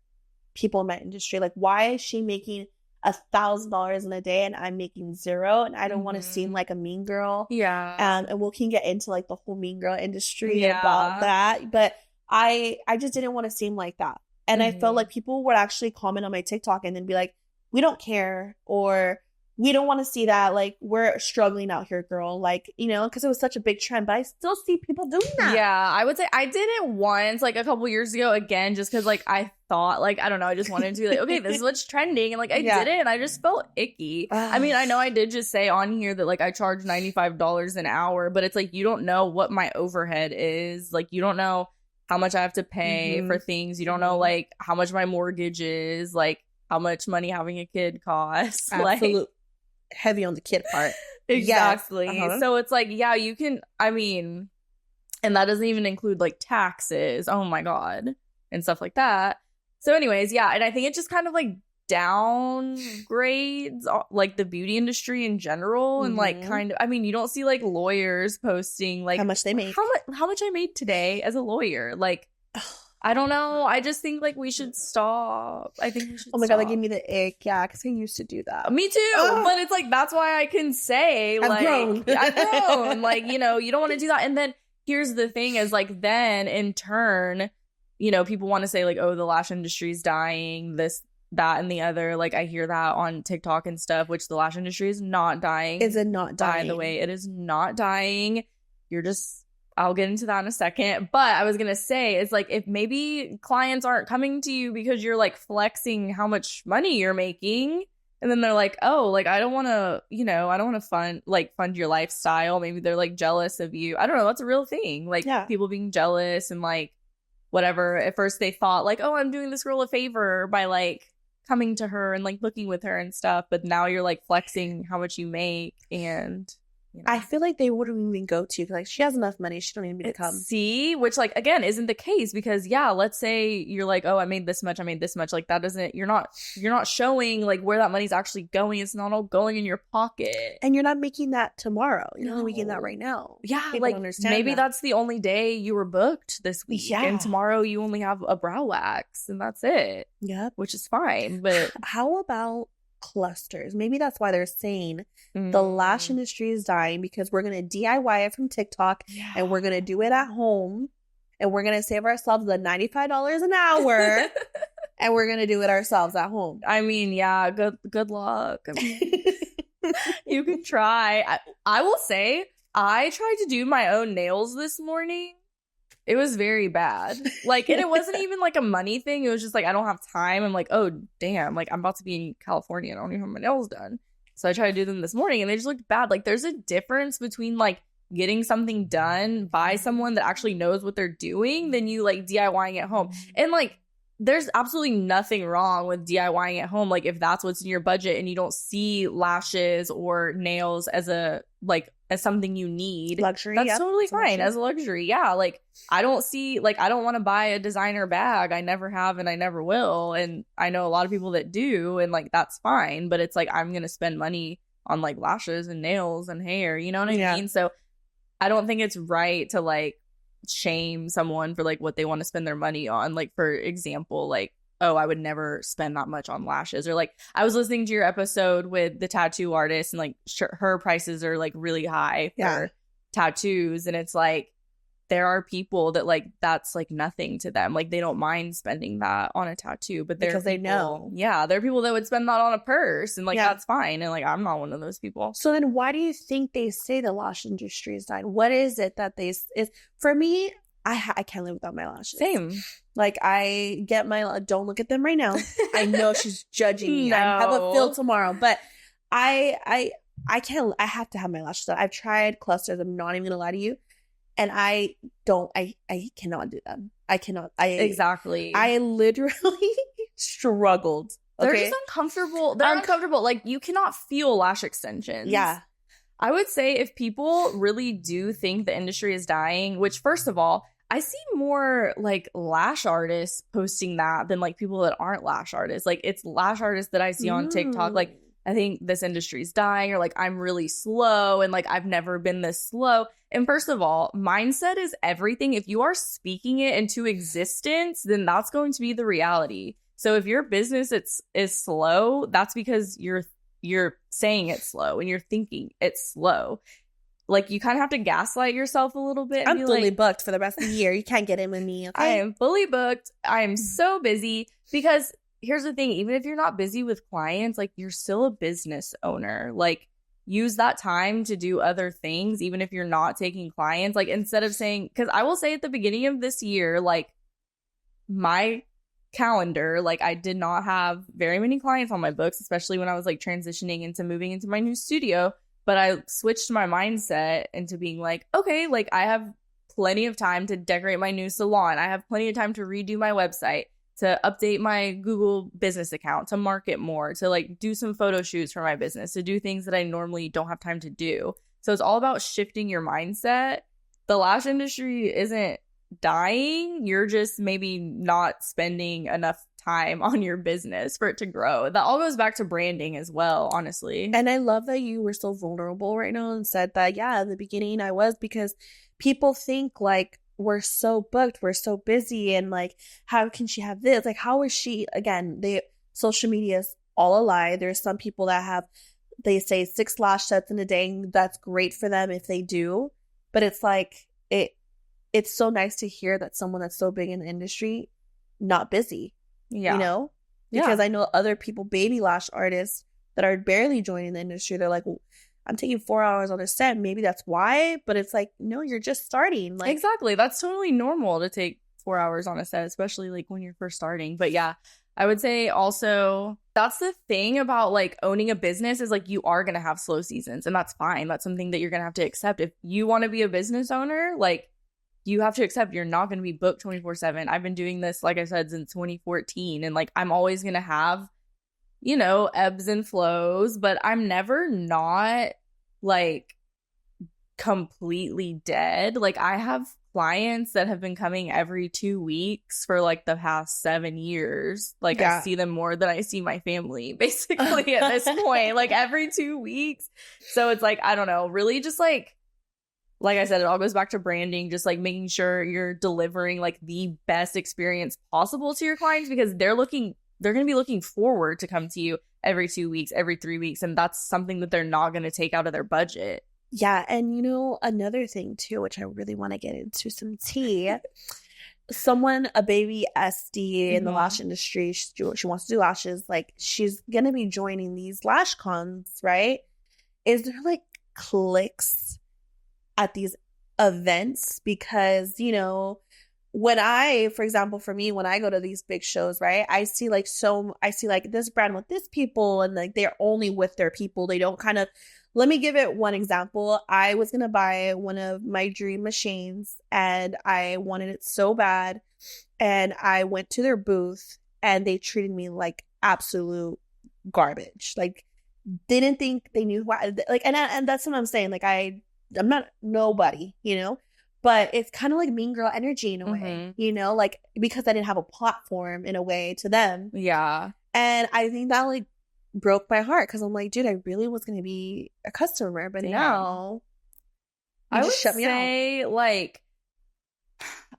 people in my industry. Like, why is she making $1,000 in a day and I'm making 0? And I don't want to seem like a mean girl. Yeah. And we can get into, like, the whole mean girl industry about that. But I just didn't want to seem like that. And I felt like people would actually comment on my TikTok and then be like, we don't care, or we don't want to see that. Like, we're struggling out here, girl. Like, you know, because it was such a big trend, but I still see people doing that. Yeah, I would say I did it once, like a couple years ago, again, just because like I thought, like, I don't know, I just wanted to be like, okay, this is what's trending, and like I did it, and I just felt icky. I mean, I know I did just say on here that like I charge $95 an hour, but it's like you don't know what my overhead is. Like, you don't know how much I have to pay for things. You don't know like how much my mortgage is, like how much money having a kid costs. Absolutely. Like, heavy on the kid part. Exactly. Yes. So it's like, yeah, you can, I mean, and that doesn't even include like taxes. Oh my God. And stuff like that. So anyways, yeah. And I think it just kind of like downgrades like the beauty industry in general. And like kind of, I mean, you don't see like lawyers posting like how much they make. How much I made today as a lawyer. Like, I don't know. I just think like we should stop. I think we should. Oh my God, that gave me the ick. Yeah, because I used to do that. Me too. But it's like, that's why I can say like, I've grown. Like, you know, you don't want to do that. And then here's the thing is like, then in turn, you know, people want to say like, oh, the lash industry is dying, this, that, and the other. Like, I hear that on TikTok and stuff, which the lash industry is not dying. Is it not dying? By the way, it is not dying. You're just... I'll get into that in a second. But I was going to say, it's like, if maybe clients aren't coming to you because you're like flexing how much money you're making, and then they're like, oh, like, I don't want to, you know, I don't want to fund your lifestyle. Maybe they're like jealous of you. I don't know. That's a real thing. Like, people being jealous and like whatever. At first they thought like, oh, I'm doing this girl a favor by like coming to her and like booking with her and stuff. But now you're like flexing how much you make, and... You know. I feel like they wouldn't even go to you. Like, she has enough money. She don't even need to come. See? Which, like, again, isn't the case. Because, yeah, let's say you're like, oh, I made this much. Like, that doesn't... You're not showing, like, where that money's actually going. It's not all going in your pocket. And you're not making that tomorrow. You're not making that right now. Yeah, people like, maybe that's the only day you were booked this week. Yeah. And tomorrow you only have a brow wax. And that's it. Yep. Which is fine. But... How about... clusters? Maybe that's why they're saying the lash industry is dying, because we're going to DIY it from TikTok and we're going to do it at home, and we're going to save ourselves the $95 an hour and we're going to do it ourselves at home. I mean, yeah, good luck. I mean, you can try. I will say, I tried to do my own nails this morning. It was very bad. Like, and it wasn't even like a money thing. It was just like, I don't have time. I'm like, oh, damn. Like, I'm about to be in California. I don't even have my nails done. So I tried to do them this morning, and they just looked bad. Like, there's a difference between like getting something done by someone that actually knows what they're doing than you like DIYing at home. And like, there's absolutely nothing wrong with DIYing at home. Like, if that's what's in your budget and you don't see lashes or nails as a like as something you need, luxury, that's totally fine as a luxury. Yeah, like I don't want to buy a designer bag. I never have and I never will. And I know a lot of people that do, and like that's fine. But it's like, I'm gonna spend money on like lashes and nails and hair. You know what I mean? So I don't think it's right to like shame someone for like what they want to spend their money on. Like, for example, like, oh, I would never spend that much on lashes. Or like, I was listening to your episode with the tattoo artist, and like her prices are like really high for tattoos. And it's like, there are people that like, that's like nothing to them. Like, they don't mind spending that on a tattoo, but because they know. Yeah, there are people that would spend that on a purse, and like, that's fine. And like, I'm not one of those people. So then why do you think they say the lash industry is dying? What is it that is for me? I can't live without my lashes. Same. Like, I get my... Don't look at them right now. I know she's judging me. No. I have a fill tomorrow. But I can't... I have to have my lashes done. I've tried clusters. I'm not even going to lie to you. And I cannot do them. I cannot. Exactly. I literally struggled. Okay? They're just uncomfortable. They're uncomfortable. Like, you cannot feel lash extensions. Yeah. I would say if people really do think the industry is dying, which, first of all, I see more like lash artists posting that than like people that aren't lash artists. Like, it's lash artists that I see on TikTok. Like, I think this industry's dying, or like, I'm really slow, and like, I've never been this slow. And first of all, mindset is everything. If you are speaking it into existence, then that's going to be the reality. So if your business is slow, that's because you're saying it's slow and you're thinking it's slow. Like, you kind of have to gaslight yourself a little bit. I'm fully booked for the rest of the year. You can't get in with me, okay? I am fully booked. I am so busy. Because here's the thing, even if you're not busy with clients, like you're still a business owner. Like use that time to do other things, even if you're not taking clients. Like instead of saying, because I will say at the beginning of this year, like my calendar, like I did not have very many clients on my books, especially when I was like transitioning into moving into my new studio. But I switched my mindset into being like, okay, like I have plenty of time to decorate my new salon. I have plenty of time to redo my website, to update my Google business account, to market more, to like do some photo shoots for my business, to do things that I normally don't have time to do. So it's all about shifting your mindset. The lash industry isn't dying. You're just maybe not spending enough time on your business for it to grow. That all goes back to branding as well, honestly. And I love that you were so vulnerable right now and said that, yeah, in the beginning I was, because people think like we're so booked, we're so busy, and like, how can she have this? Like, how is she? Again, social media is all a lie. There's some people that have, they say 6 lash sets in a day. That's great for them if they do. But it's like, it's so nice to hear that someone that's so big in the industry, not busy. Yeah. You know? Because I know other people, baby lash artists that are barely joining the industry, they're like, well, I'm taking 4 hours on a set. Maybe that's why. But it's like, no, you're just starting. Like, exactly. That's totally normal to take 4 hours on a set, especially like when you're first starting. But yeah, I would say also that's the thing about like owning a business is like you are going to have slow seasons, and that's fine. That's something that you're going to have to accept. If you want to be a business owner, like you have to accept you're not going to be booked 24/7. I've been doing this, like I said, since 2014. And like I'm always going to have, you know, ebbs and flows, but I'm never not like completely dead. Like I have clients that have been coming every 2 weeks for like the past 7 years. Like I see them more than I see my family basically at this point, like every 2 weeks. So it's like, I don't know, really just like I said, it all goes back to branding, just like making sure you're delivering like the best experience possible to your clients, because they're going to be looking forward to come to you every 2 weeks, every 3 weeks. And that's something that they're not going to take out of their budget. Yeah. And you know, another thing too, which I really want to get into some tea. A baby SD in the lash industry, she wants to do lashes. Like she's going to be joining these lash cons, right? Is there like cliques at these events? Because, you know, for example, for me, when I go to these big shows, right, I see like this brand with this people, and like they're only with their people. They don't kind of, let me give it one example. I was going to buy one of my dream machines and I wanted it so bad. And I went to their booth and they treated me like absolute garbage. Like didn't think they knew who and that's what I'm saying. Like I'm not nobody, you know, but it's kind of like mean girl energy in a way, you know, like because I didn't have a platform in a way to them. Yeah. And I think that like broke my heart, because I'm like, dude, I really was going to be a customer, but now I would say like,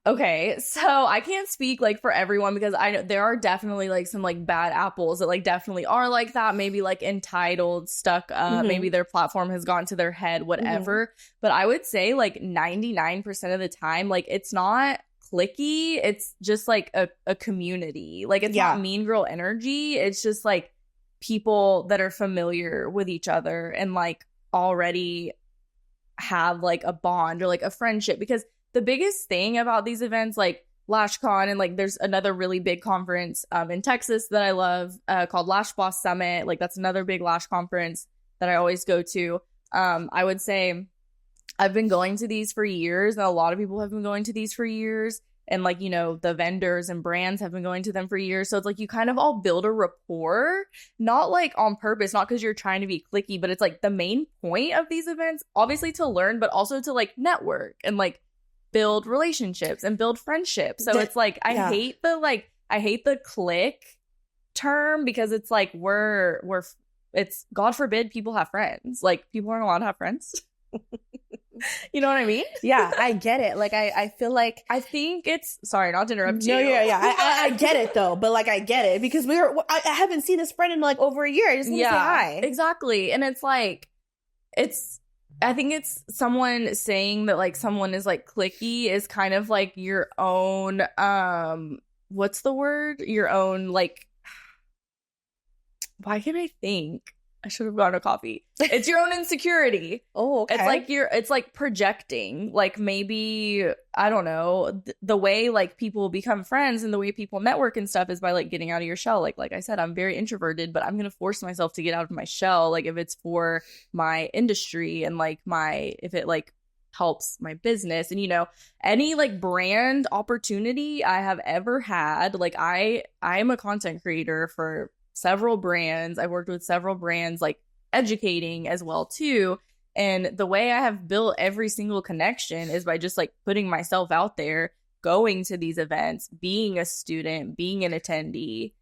okay, so I can't speak like for everyone, because I know there are definitely like some like bad apples that like definitely are like that, maybe like entitled, stuck up, maybe their platform has gone to their head, whatever. But I would say like 99% of the time, like it's not cliquey, it's just like a community. Like it's not mean girl energy, it's just like people that are familiar with each other and like already have like a bond or like a friendship. Because the biggest thing about these events like LashCon, and like there's another really big conference in Texas that I love called Lash Boss Summit. Like that's another big lash conference that I always go to. I would say I've been going to these for years, and a lot of people have been going to these for years. And like, you know, the vendors and brands have been going to them for years. So it's like you kind of all build a rapport, not like on purpose, not because you're trying to be cliquey, but it's like the main point of these events, obviously to learn, but also to like network and like build relationships and build friendships. So it's like, I hate the clique term, because it's like it's God forbid people have friends. Like people aren't allowed to have friends. You know what I mean? Yeah, I get it. Like I feel like, I think it's, sorry, not to interrupt you. No, yeah. I get it though, but like I get it, because I haven't seen this friend in like over a year. I just want to say hi. Exactly. And it's like, I think it's someone saying that like someone is like cliquey is kind of like your own, what's the word? Your own like, why can't I think? I should have gotten a coffee. It's your own insecurity. Oh, okay. It's like projecting. Like maybe, I don't know, the way like people become friends and the way people network and stuff is by like getting out of your shell. Like I said, I'm very introverted, but I'm going to force myself to get out of my shell. Like if it's for my industry and like if it like helps my business and, you know, any like brand opportunity I have ever had. Like I'm a content creator for several brands. I've worked with several brands, like educating as well too. And the way I have built every single connection is by just like putting myself out there, going to these events, being a student, being an attendee,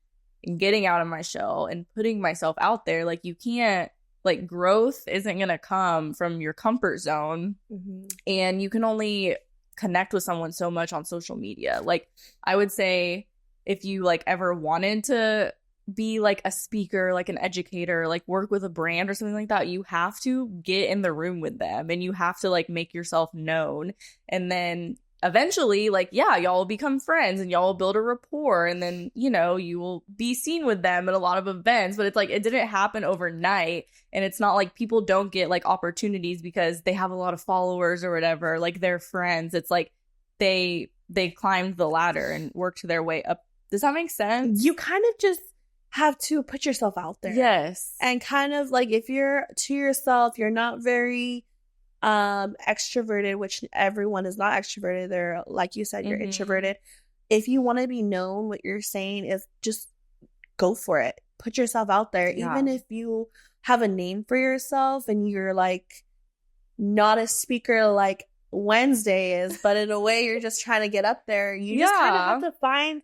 and getting out of my shell and putting myself out there. Like you can't, like growth isn't going to come from your comfort zone. Mm-hmm. And you can only connect with someone so much on social media. Like I would say if you like ever wanted to be like a speaker, like an educator, like work with a brand or something like that, you have to get in the room with them and you have to like make yourself known. And then eventually, like, yeah, y'all will become friends and y'all will build a rapport. And then, you know, you will be seen with them at a lot of events. But it's like, it didn't happen overnight. And it's not like people don't get like opportunities because they have a lot of followers or whatever, like they're friends. It's like they climbed the ladder and worked their way up. Does that make sense? You kind of just have to put yourself out there. Yes. And kind of like if you're to yourself, you're not very extroverted, which everyone is not extroverted. They're, like you said, you're introverted. If you want to be known, what you're saying is just go for it. Put yourself out there. Yeah. Even if you have a name for yourself and you're like not a speaker like Wednesday is, but in a way you're just trying to get up there. You just kind of have to find.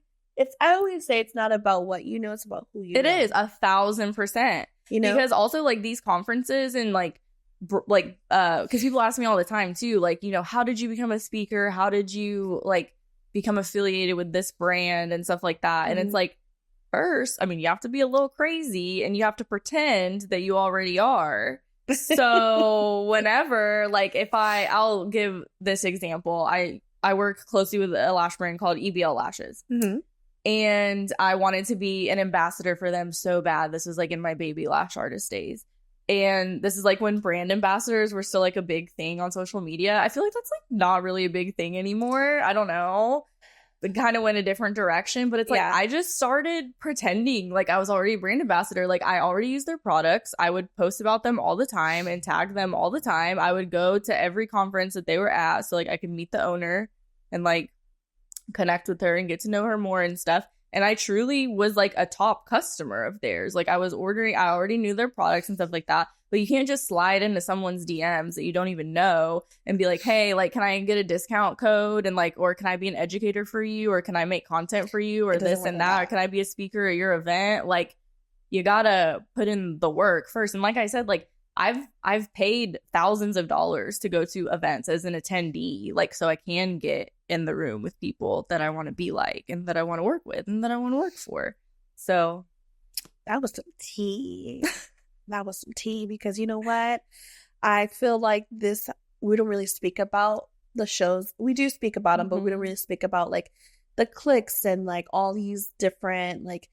I always say it's not about what you know, it's about who you know. It is 1,000%. You know, because also like these conferences and like because people ask me all the time too, like, you know, how did you become a speaker? How did you like become affiliated with this brand and stuff like that? Mm-hmm. And it's like, first, I mean, you have to be a little crazy and you have to pretend that you already are. So whenever, like, I'll give this example. I work closely with a lash brand called EBL Lashes. Mm-hmm. And I wanted to be an ambassador for them so bad. This was like in my baby lash artist days. And this is like when brand ambassadors were still like a big thing on social media. I feel like that's like not really a big thing anymore. I don't know. It kind of went a different direction, but it's like I just started pretending like I was already a brand ambassador. Like I already used their products. I would post about them all the time and tag them all the time. I would go to every conference that they were at so like I could meet the owner and like connect with her and get to know her more and stuff. And I truly was like a top customer of theirs. Like I already knew their products and stuff like that. But you can't just slide into someone's DMs that you don't even know and be like, hey, like, can I get a discount code? And like, or can I be an educator for you? Or can I make content for you? Or this and that? Or can I be a speaker at your event? Like, you gotta put in the work first. And like I said, like, I've paid thousands of dollars to go to events as an attendee, like, so I can get in the room with people that I want to be like and that I want to work with and that I want to work for. So that was some tea. That was some tea, because you know what? I feel like we don't really speak about the shows. We do speak about them, but we don't really speak about like the clicks and like all these different like,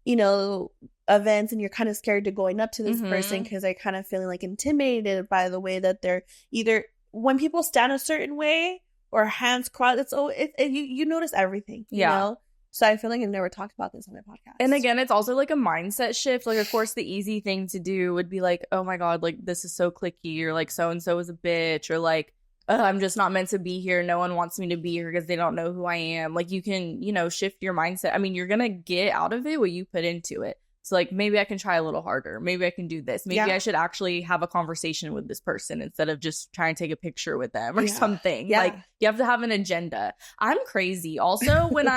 you know, events, and you're kind of scared to going up to this person because they're kind of feeling like intimidated by the way that they're either when people stand a certain way or hands crossed. You notice everything, you know? So I feel like I've never talked about this on my podcast. And again, it's also like a mindset shift. Like, of course, the easy thing to do would be like, oh my God, like this is so cliquey, or like so-and-so is a bitch, or like, I'm just not meant to be here. No one wants me to be here because they don't know who I am. Like you can, you know, shift your mindset. I mean, you're going to get out of it what you put into it. So like, maybe I can try a little harder. Maybe I can do this. Maybe I should actually have a conversation with this person instead of just trying to take a picture with them or something. Yeah. Like you have to have an agenda. I'm crazy. Also, when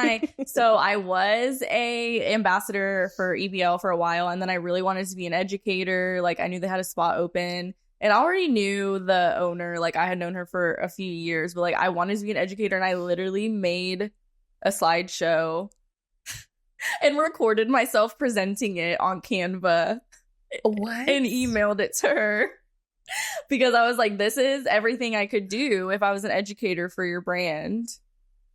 so I was a ambassador for EBL for a while, and then I really wanted to be an educator. Like I knew they had a spot open. And I already knew the owner, like I had known her for a few years, but like I wanted to be an educator, and I literally made a slideshow and recorded myself presenting it on Canva. What? And emailed it to her because I was like, this is everything I could do if I was an educator for your brand.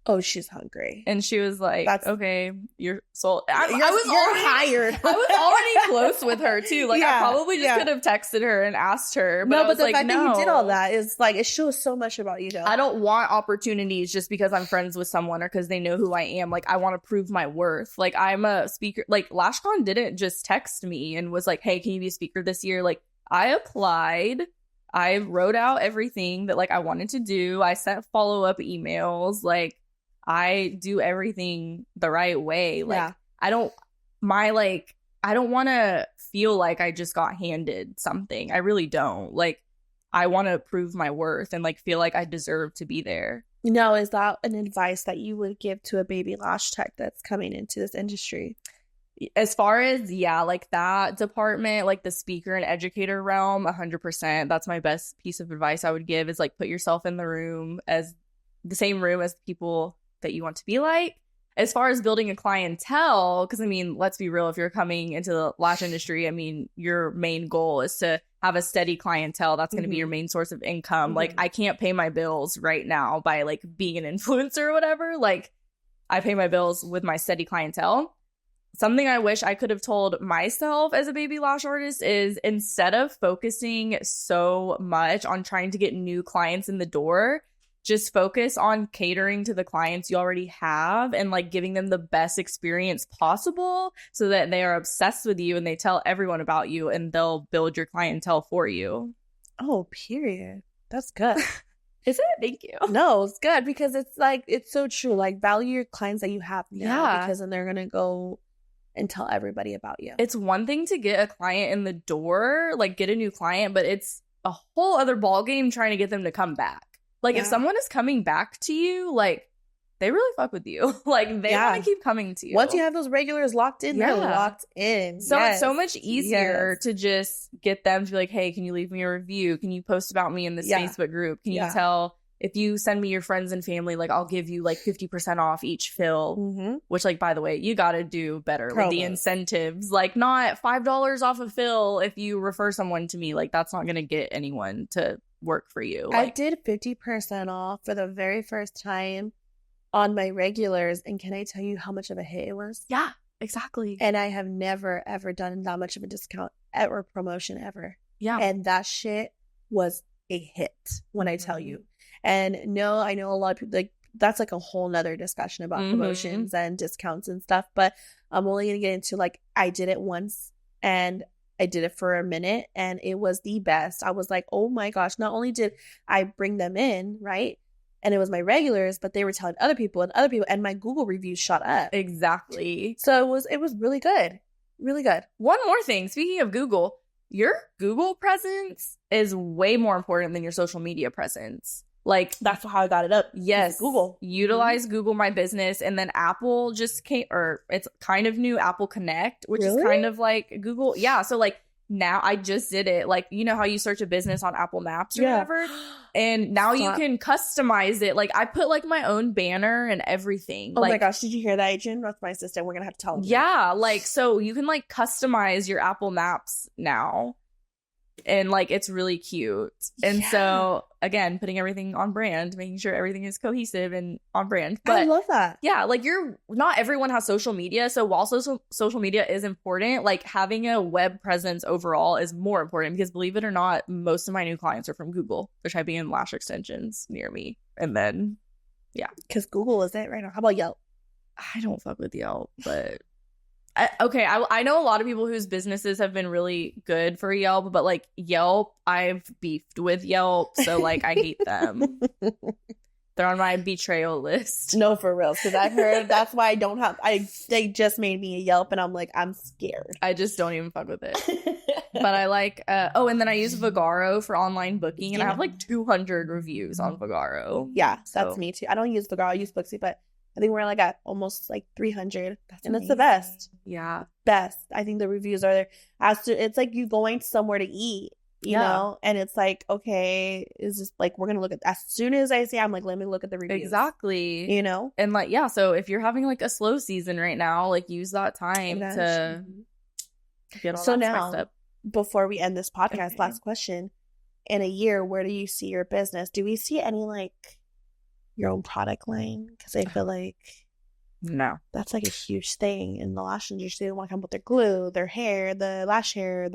Oh, she's hungry. And she was like, okay, you're sold. You're hired. I was already close with her too. Like, I probably just could have texted her and asked her. But but the fact that you did all that is like, it shows so much about you though. I don't want opportunities just because I'm friends with someone or because they know who I am. Like, I want to prove my worth. Like, I'm a speaker. Like, LashCon didn't just text me and was like, hey, can you be a speaker this year? Like, I applied. I wrote out everything that like I wanted to do. I sent follow-up emails. Like, I do everything the right way. Like, I don't want to feel like I just got handed something. I really don't. Like, I want to prove my worth and like feel like I deserve to be there. No, is that an advice that you would give to a baby lash tech that's coming into this industry? As far as, like that department, like the speaker and educator realm, 100%. That's my best piece of advice I would give is like put yourself in the room as the same room as the people that you want to be like. As far as building a clientele, because I mean, let's be real, if you're coming into the lash industry, I mean, your main goal is to have a steady clientele. That's going to be your main source of income. Like, I can't pay my bills right now by like being an influencer or whatever. Like, I pay my bills with my steady clientele. Something I wish I could have told myself as a baby lash artist is instead of focusing so much on trying to get new clients in the door, just focus on catering to the clients you already have and like giving them the best experience possible so that they are obsessed with you and they tell everyone about you and they'll build your clientele for you. Oh, period. That's good. Is it? Thank you. No, it's good because it's like, it's so true. Like, value your clients that you have now because then they're going to go and tell everybody about you. It's one thing to get a client in the door, like get a new client, but it's a whole other ballgame trying to get them to come back. Like, if someone is coming back to you, like, they really fuck with you. Like, they want to keep coming to you. Once you have those regulars locked in, they're locked in. So it's so much easier to just get them to be like, hey, can you leave me a review? Can you post about me in this Facebook group? Can you tell, if you send me your friends and family, like, I'll give you, like, 50% off each fill. Which, like, by the way, you got to do better with the incentives. Like, not $5 off a fill if you refer someone to me. Like, that's not going to get anyone to work for you. Like, I did 50% off for the very first time on my regulars, and can I tell you how much of a hit it was? Yeah, exactly. And I have never ever done that much of a discount or promotion ever. Yeah. And that shit was a hit when I tell you. And no, I know a lot of people, like, that's like a whole nother discussion about promotions and discounts and stuff, but I'm only gonna get into, like, I did it once and I did it for a minute and it was the best. I was like, oh my gosh, not only did I bring them in, right? And it was my regulars, but they were telling other people, and my Google reviews shot up. Exactly. So it was really good. Really good. One more thing. Speaking of Google, your Google presence is way more important than your social media presence. Like, that's how I got it up. Yes. Google. Utilize Google My Business. And then Apple just came, or it's kind of new, Apple Connect, which is kind of like Google. Yeah. So like now I just did it. Like, you know how you search a business on Apple Maps or whatever? And now you can customize it. Like, I put like my own banner and everything. Oh like, my gosh. Did you hear that, Adrian? That's my assistant. We're going to have to tell them. Yeah. Like, so you can like customize your Apple Maps now. And like, it's really cute. And so again, putting everything on brand, making sure everything is cohesive and on brand. But I love that. Yeah, like, not everyone has social media. So while social media is important, like, having a web presence overall is more important because, believe it or not, most of my new clients are from Google. They're typing in lash extensions near me. And then, because Google is it right now. How about Yelp? I don't fuck with Yelp, but I know a lot of people whose businesses have been really good for Yelp, but like Yelp, I've beefed with Yelp, so like I hate them. They're on my betrayal list. No, for real, because I've heard that's why I don't have. They just made me a Yelp, and I'm like, I'm scared. I just don't even fuck with it. But I like. And then I use Vagaro for online booking, and I have like 200 reviews on Vagaro. Yeah, that's me too. I don't use Vagaro. I use Booksy, but I think we're like at almost like 300. And it's the best. Yeah. Best. I think the reviews are there. It's like you going somewhere to eat, you know? And it's like, okay, is this like, we're going to look at, as soon as I say, I'm like, let me look at the reviews. Exactly. You know? And like, yeah, so if you're having like a slow season right now, like use that time to get all that spiced up. Before we end this podcast, last question. In a year, where do you see your business? Do we see any like your own product line? Because I feel like no, that's like a huge thing in the lash industry. They want to come up with their glue, their hair, the lash hair, I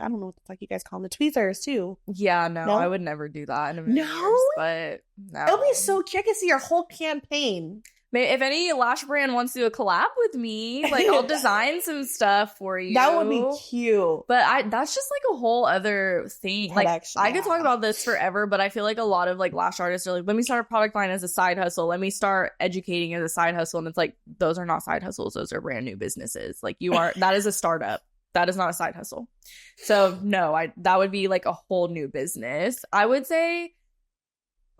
don't know what the fuck you guys call them, the tweezers too. Yeah, no, I would never do that in a million years, but no. It'll be so cute. I can see your whole campaign. If any lash brand wants to do a collab with me, like I'll design some stuff for you. That would be cute. But that's just like a whole other thing. Production, like I could talk about this forever, but I feel like a lot of like lash artists are like, let me start a product line as a side hustle. Let me start educating as a side hustle. And it's like, those are not side hustles. Those are brand new businesses. Like that is a startup. That is not a side hustle. So no, that would be like a whole new business. I would say.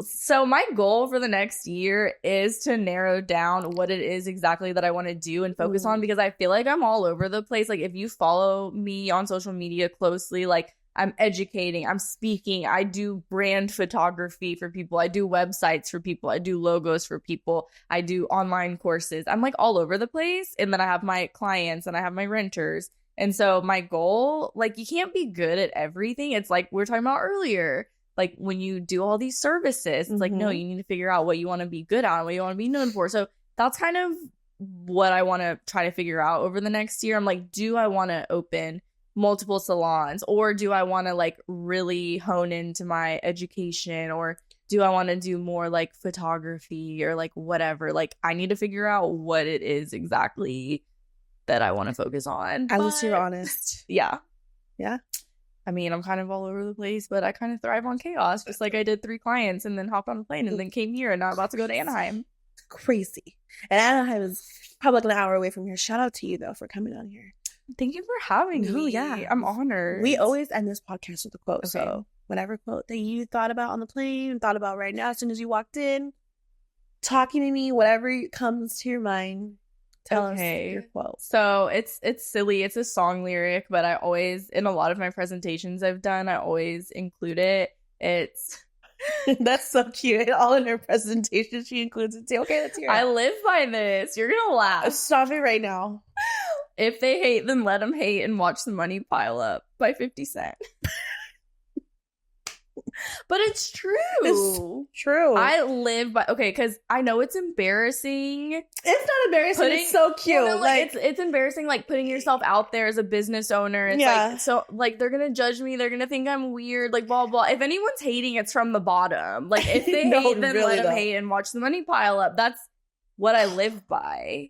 So my goal for the next year is to narrow down what it is exactly that I want to do and focus on, because I feel like I'm all over the place. Like if you follow me on social media closely, like I'm educating, I'm speaking, I do brand photography for people, I do websites for people, I do logos for people, I do online courses. I'm like all over the place. And then I have my clients and I have my renters. And so my goal, like you can't be good at everything. It's like we were talking about earlier. Like when you do all these services, it's like, no, you need to figure out what you want to be good at, what you want to be known for. So that's kind of what I want to try to figure out over the next year. I'm like, do I want to open multiple salons, or do I want to like really hone into my education, or do I want to do more like photography or like whatever? Like I need to figure out what it is exactly that I want to focus on. At least you're honest. Yeah. Yeah. I mean, I'm kind of all over the place, but I kind of thrive on chaos, just like I did 3 clients and then hopped on a plane and then came here and now I'm about to go to Anaheim. Crazy. And Anaheim is probably like an hour away from here. Shout out to you, though, for coming on here. Thank you for having me. Yeah. I'm honored. We always end this podcast with a quote. Okay. So whatever quote that you thought about on the plane, thought about right now as soon as you walked in, talking to me, whatever comes to your mind. Tell us your quote. So it's silly. It's a song lyric, but I always, in a lot of my presentations I've done, I always include it. It's that's so cute. All in her presentation, she includes it too. Okay, let's hear it. I live by this. You're gonna laugh. Stop it right now. If they hate, then let them hate and watch the money pile up by 50 Cent. But it's true. It's true. I live by, okay, because I know it's embarrassing. It's not embarrassing. It's so cute. Well, no, like it's embarrassing, like putting yourself out there as a business owner. It's like, so like they're gonna judge me. They're gonna think I'm weird. Like blah blah. If anyone's hating, it's from the bottom. Like if they hate, then really let them hate and watch the money pile up. That's what I live by.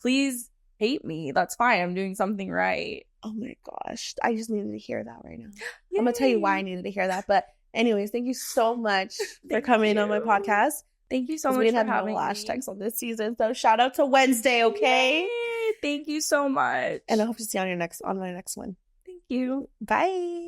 Please hate me. That's fine. I'm doing something right. Oh my gosh, I just needed to hear that right now. Yay. I'm gonna tell you why I needed to hear that, but. Anyways, thank you so much for coming on my podcast. Thank you so much for having me. Lash Techs on this season. So shout out to Wednesday, okay? Yay. Thank you so much. And I hope to see you on my next one. Thank you. Bye.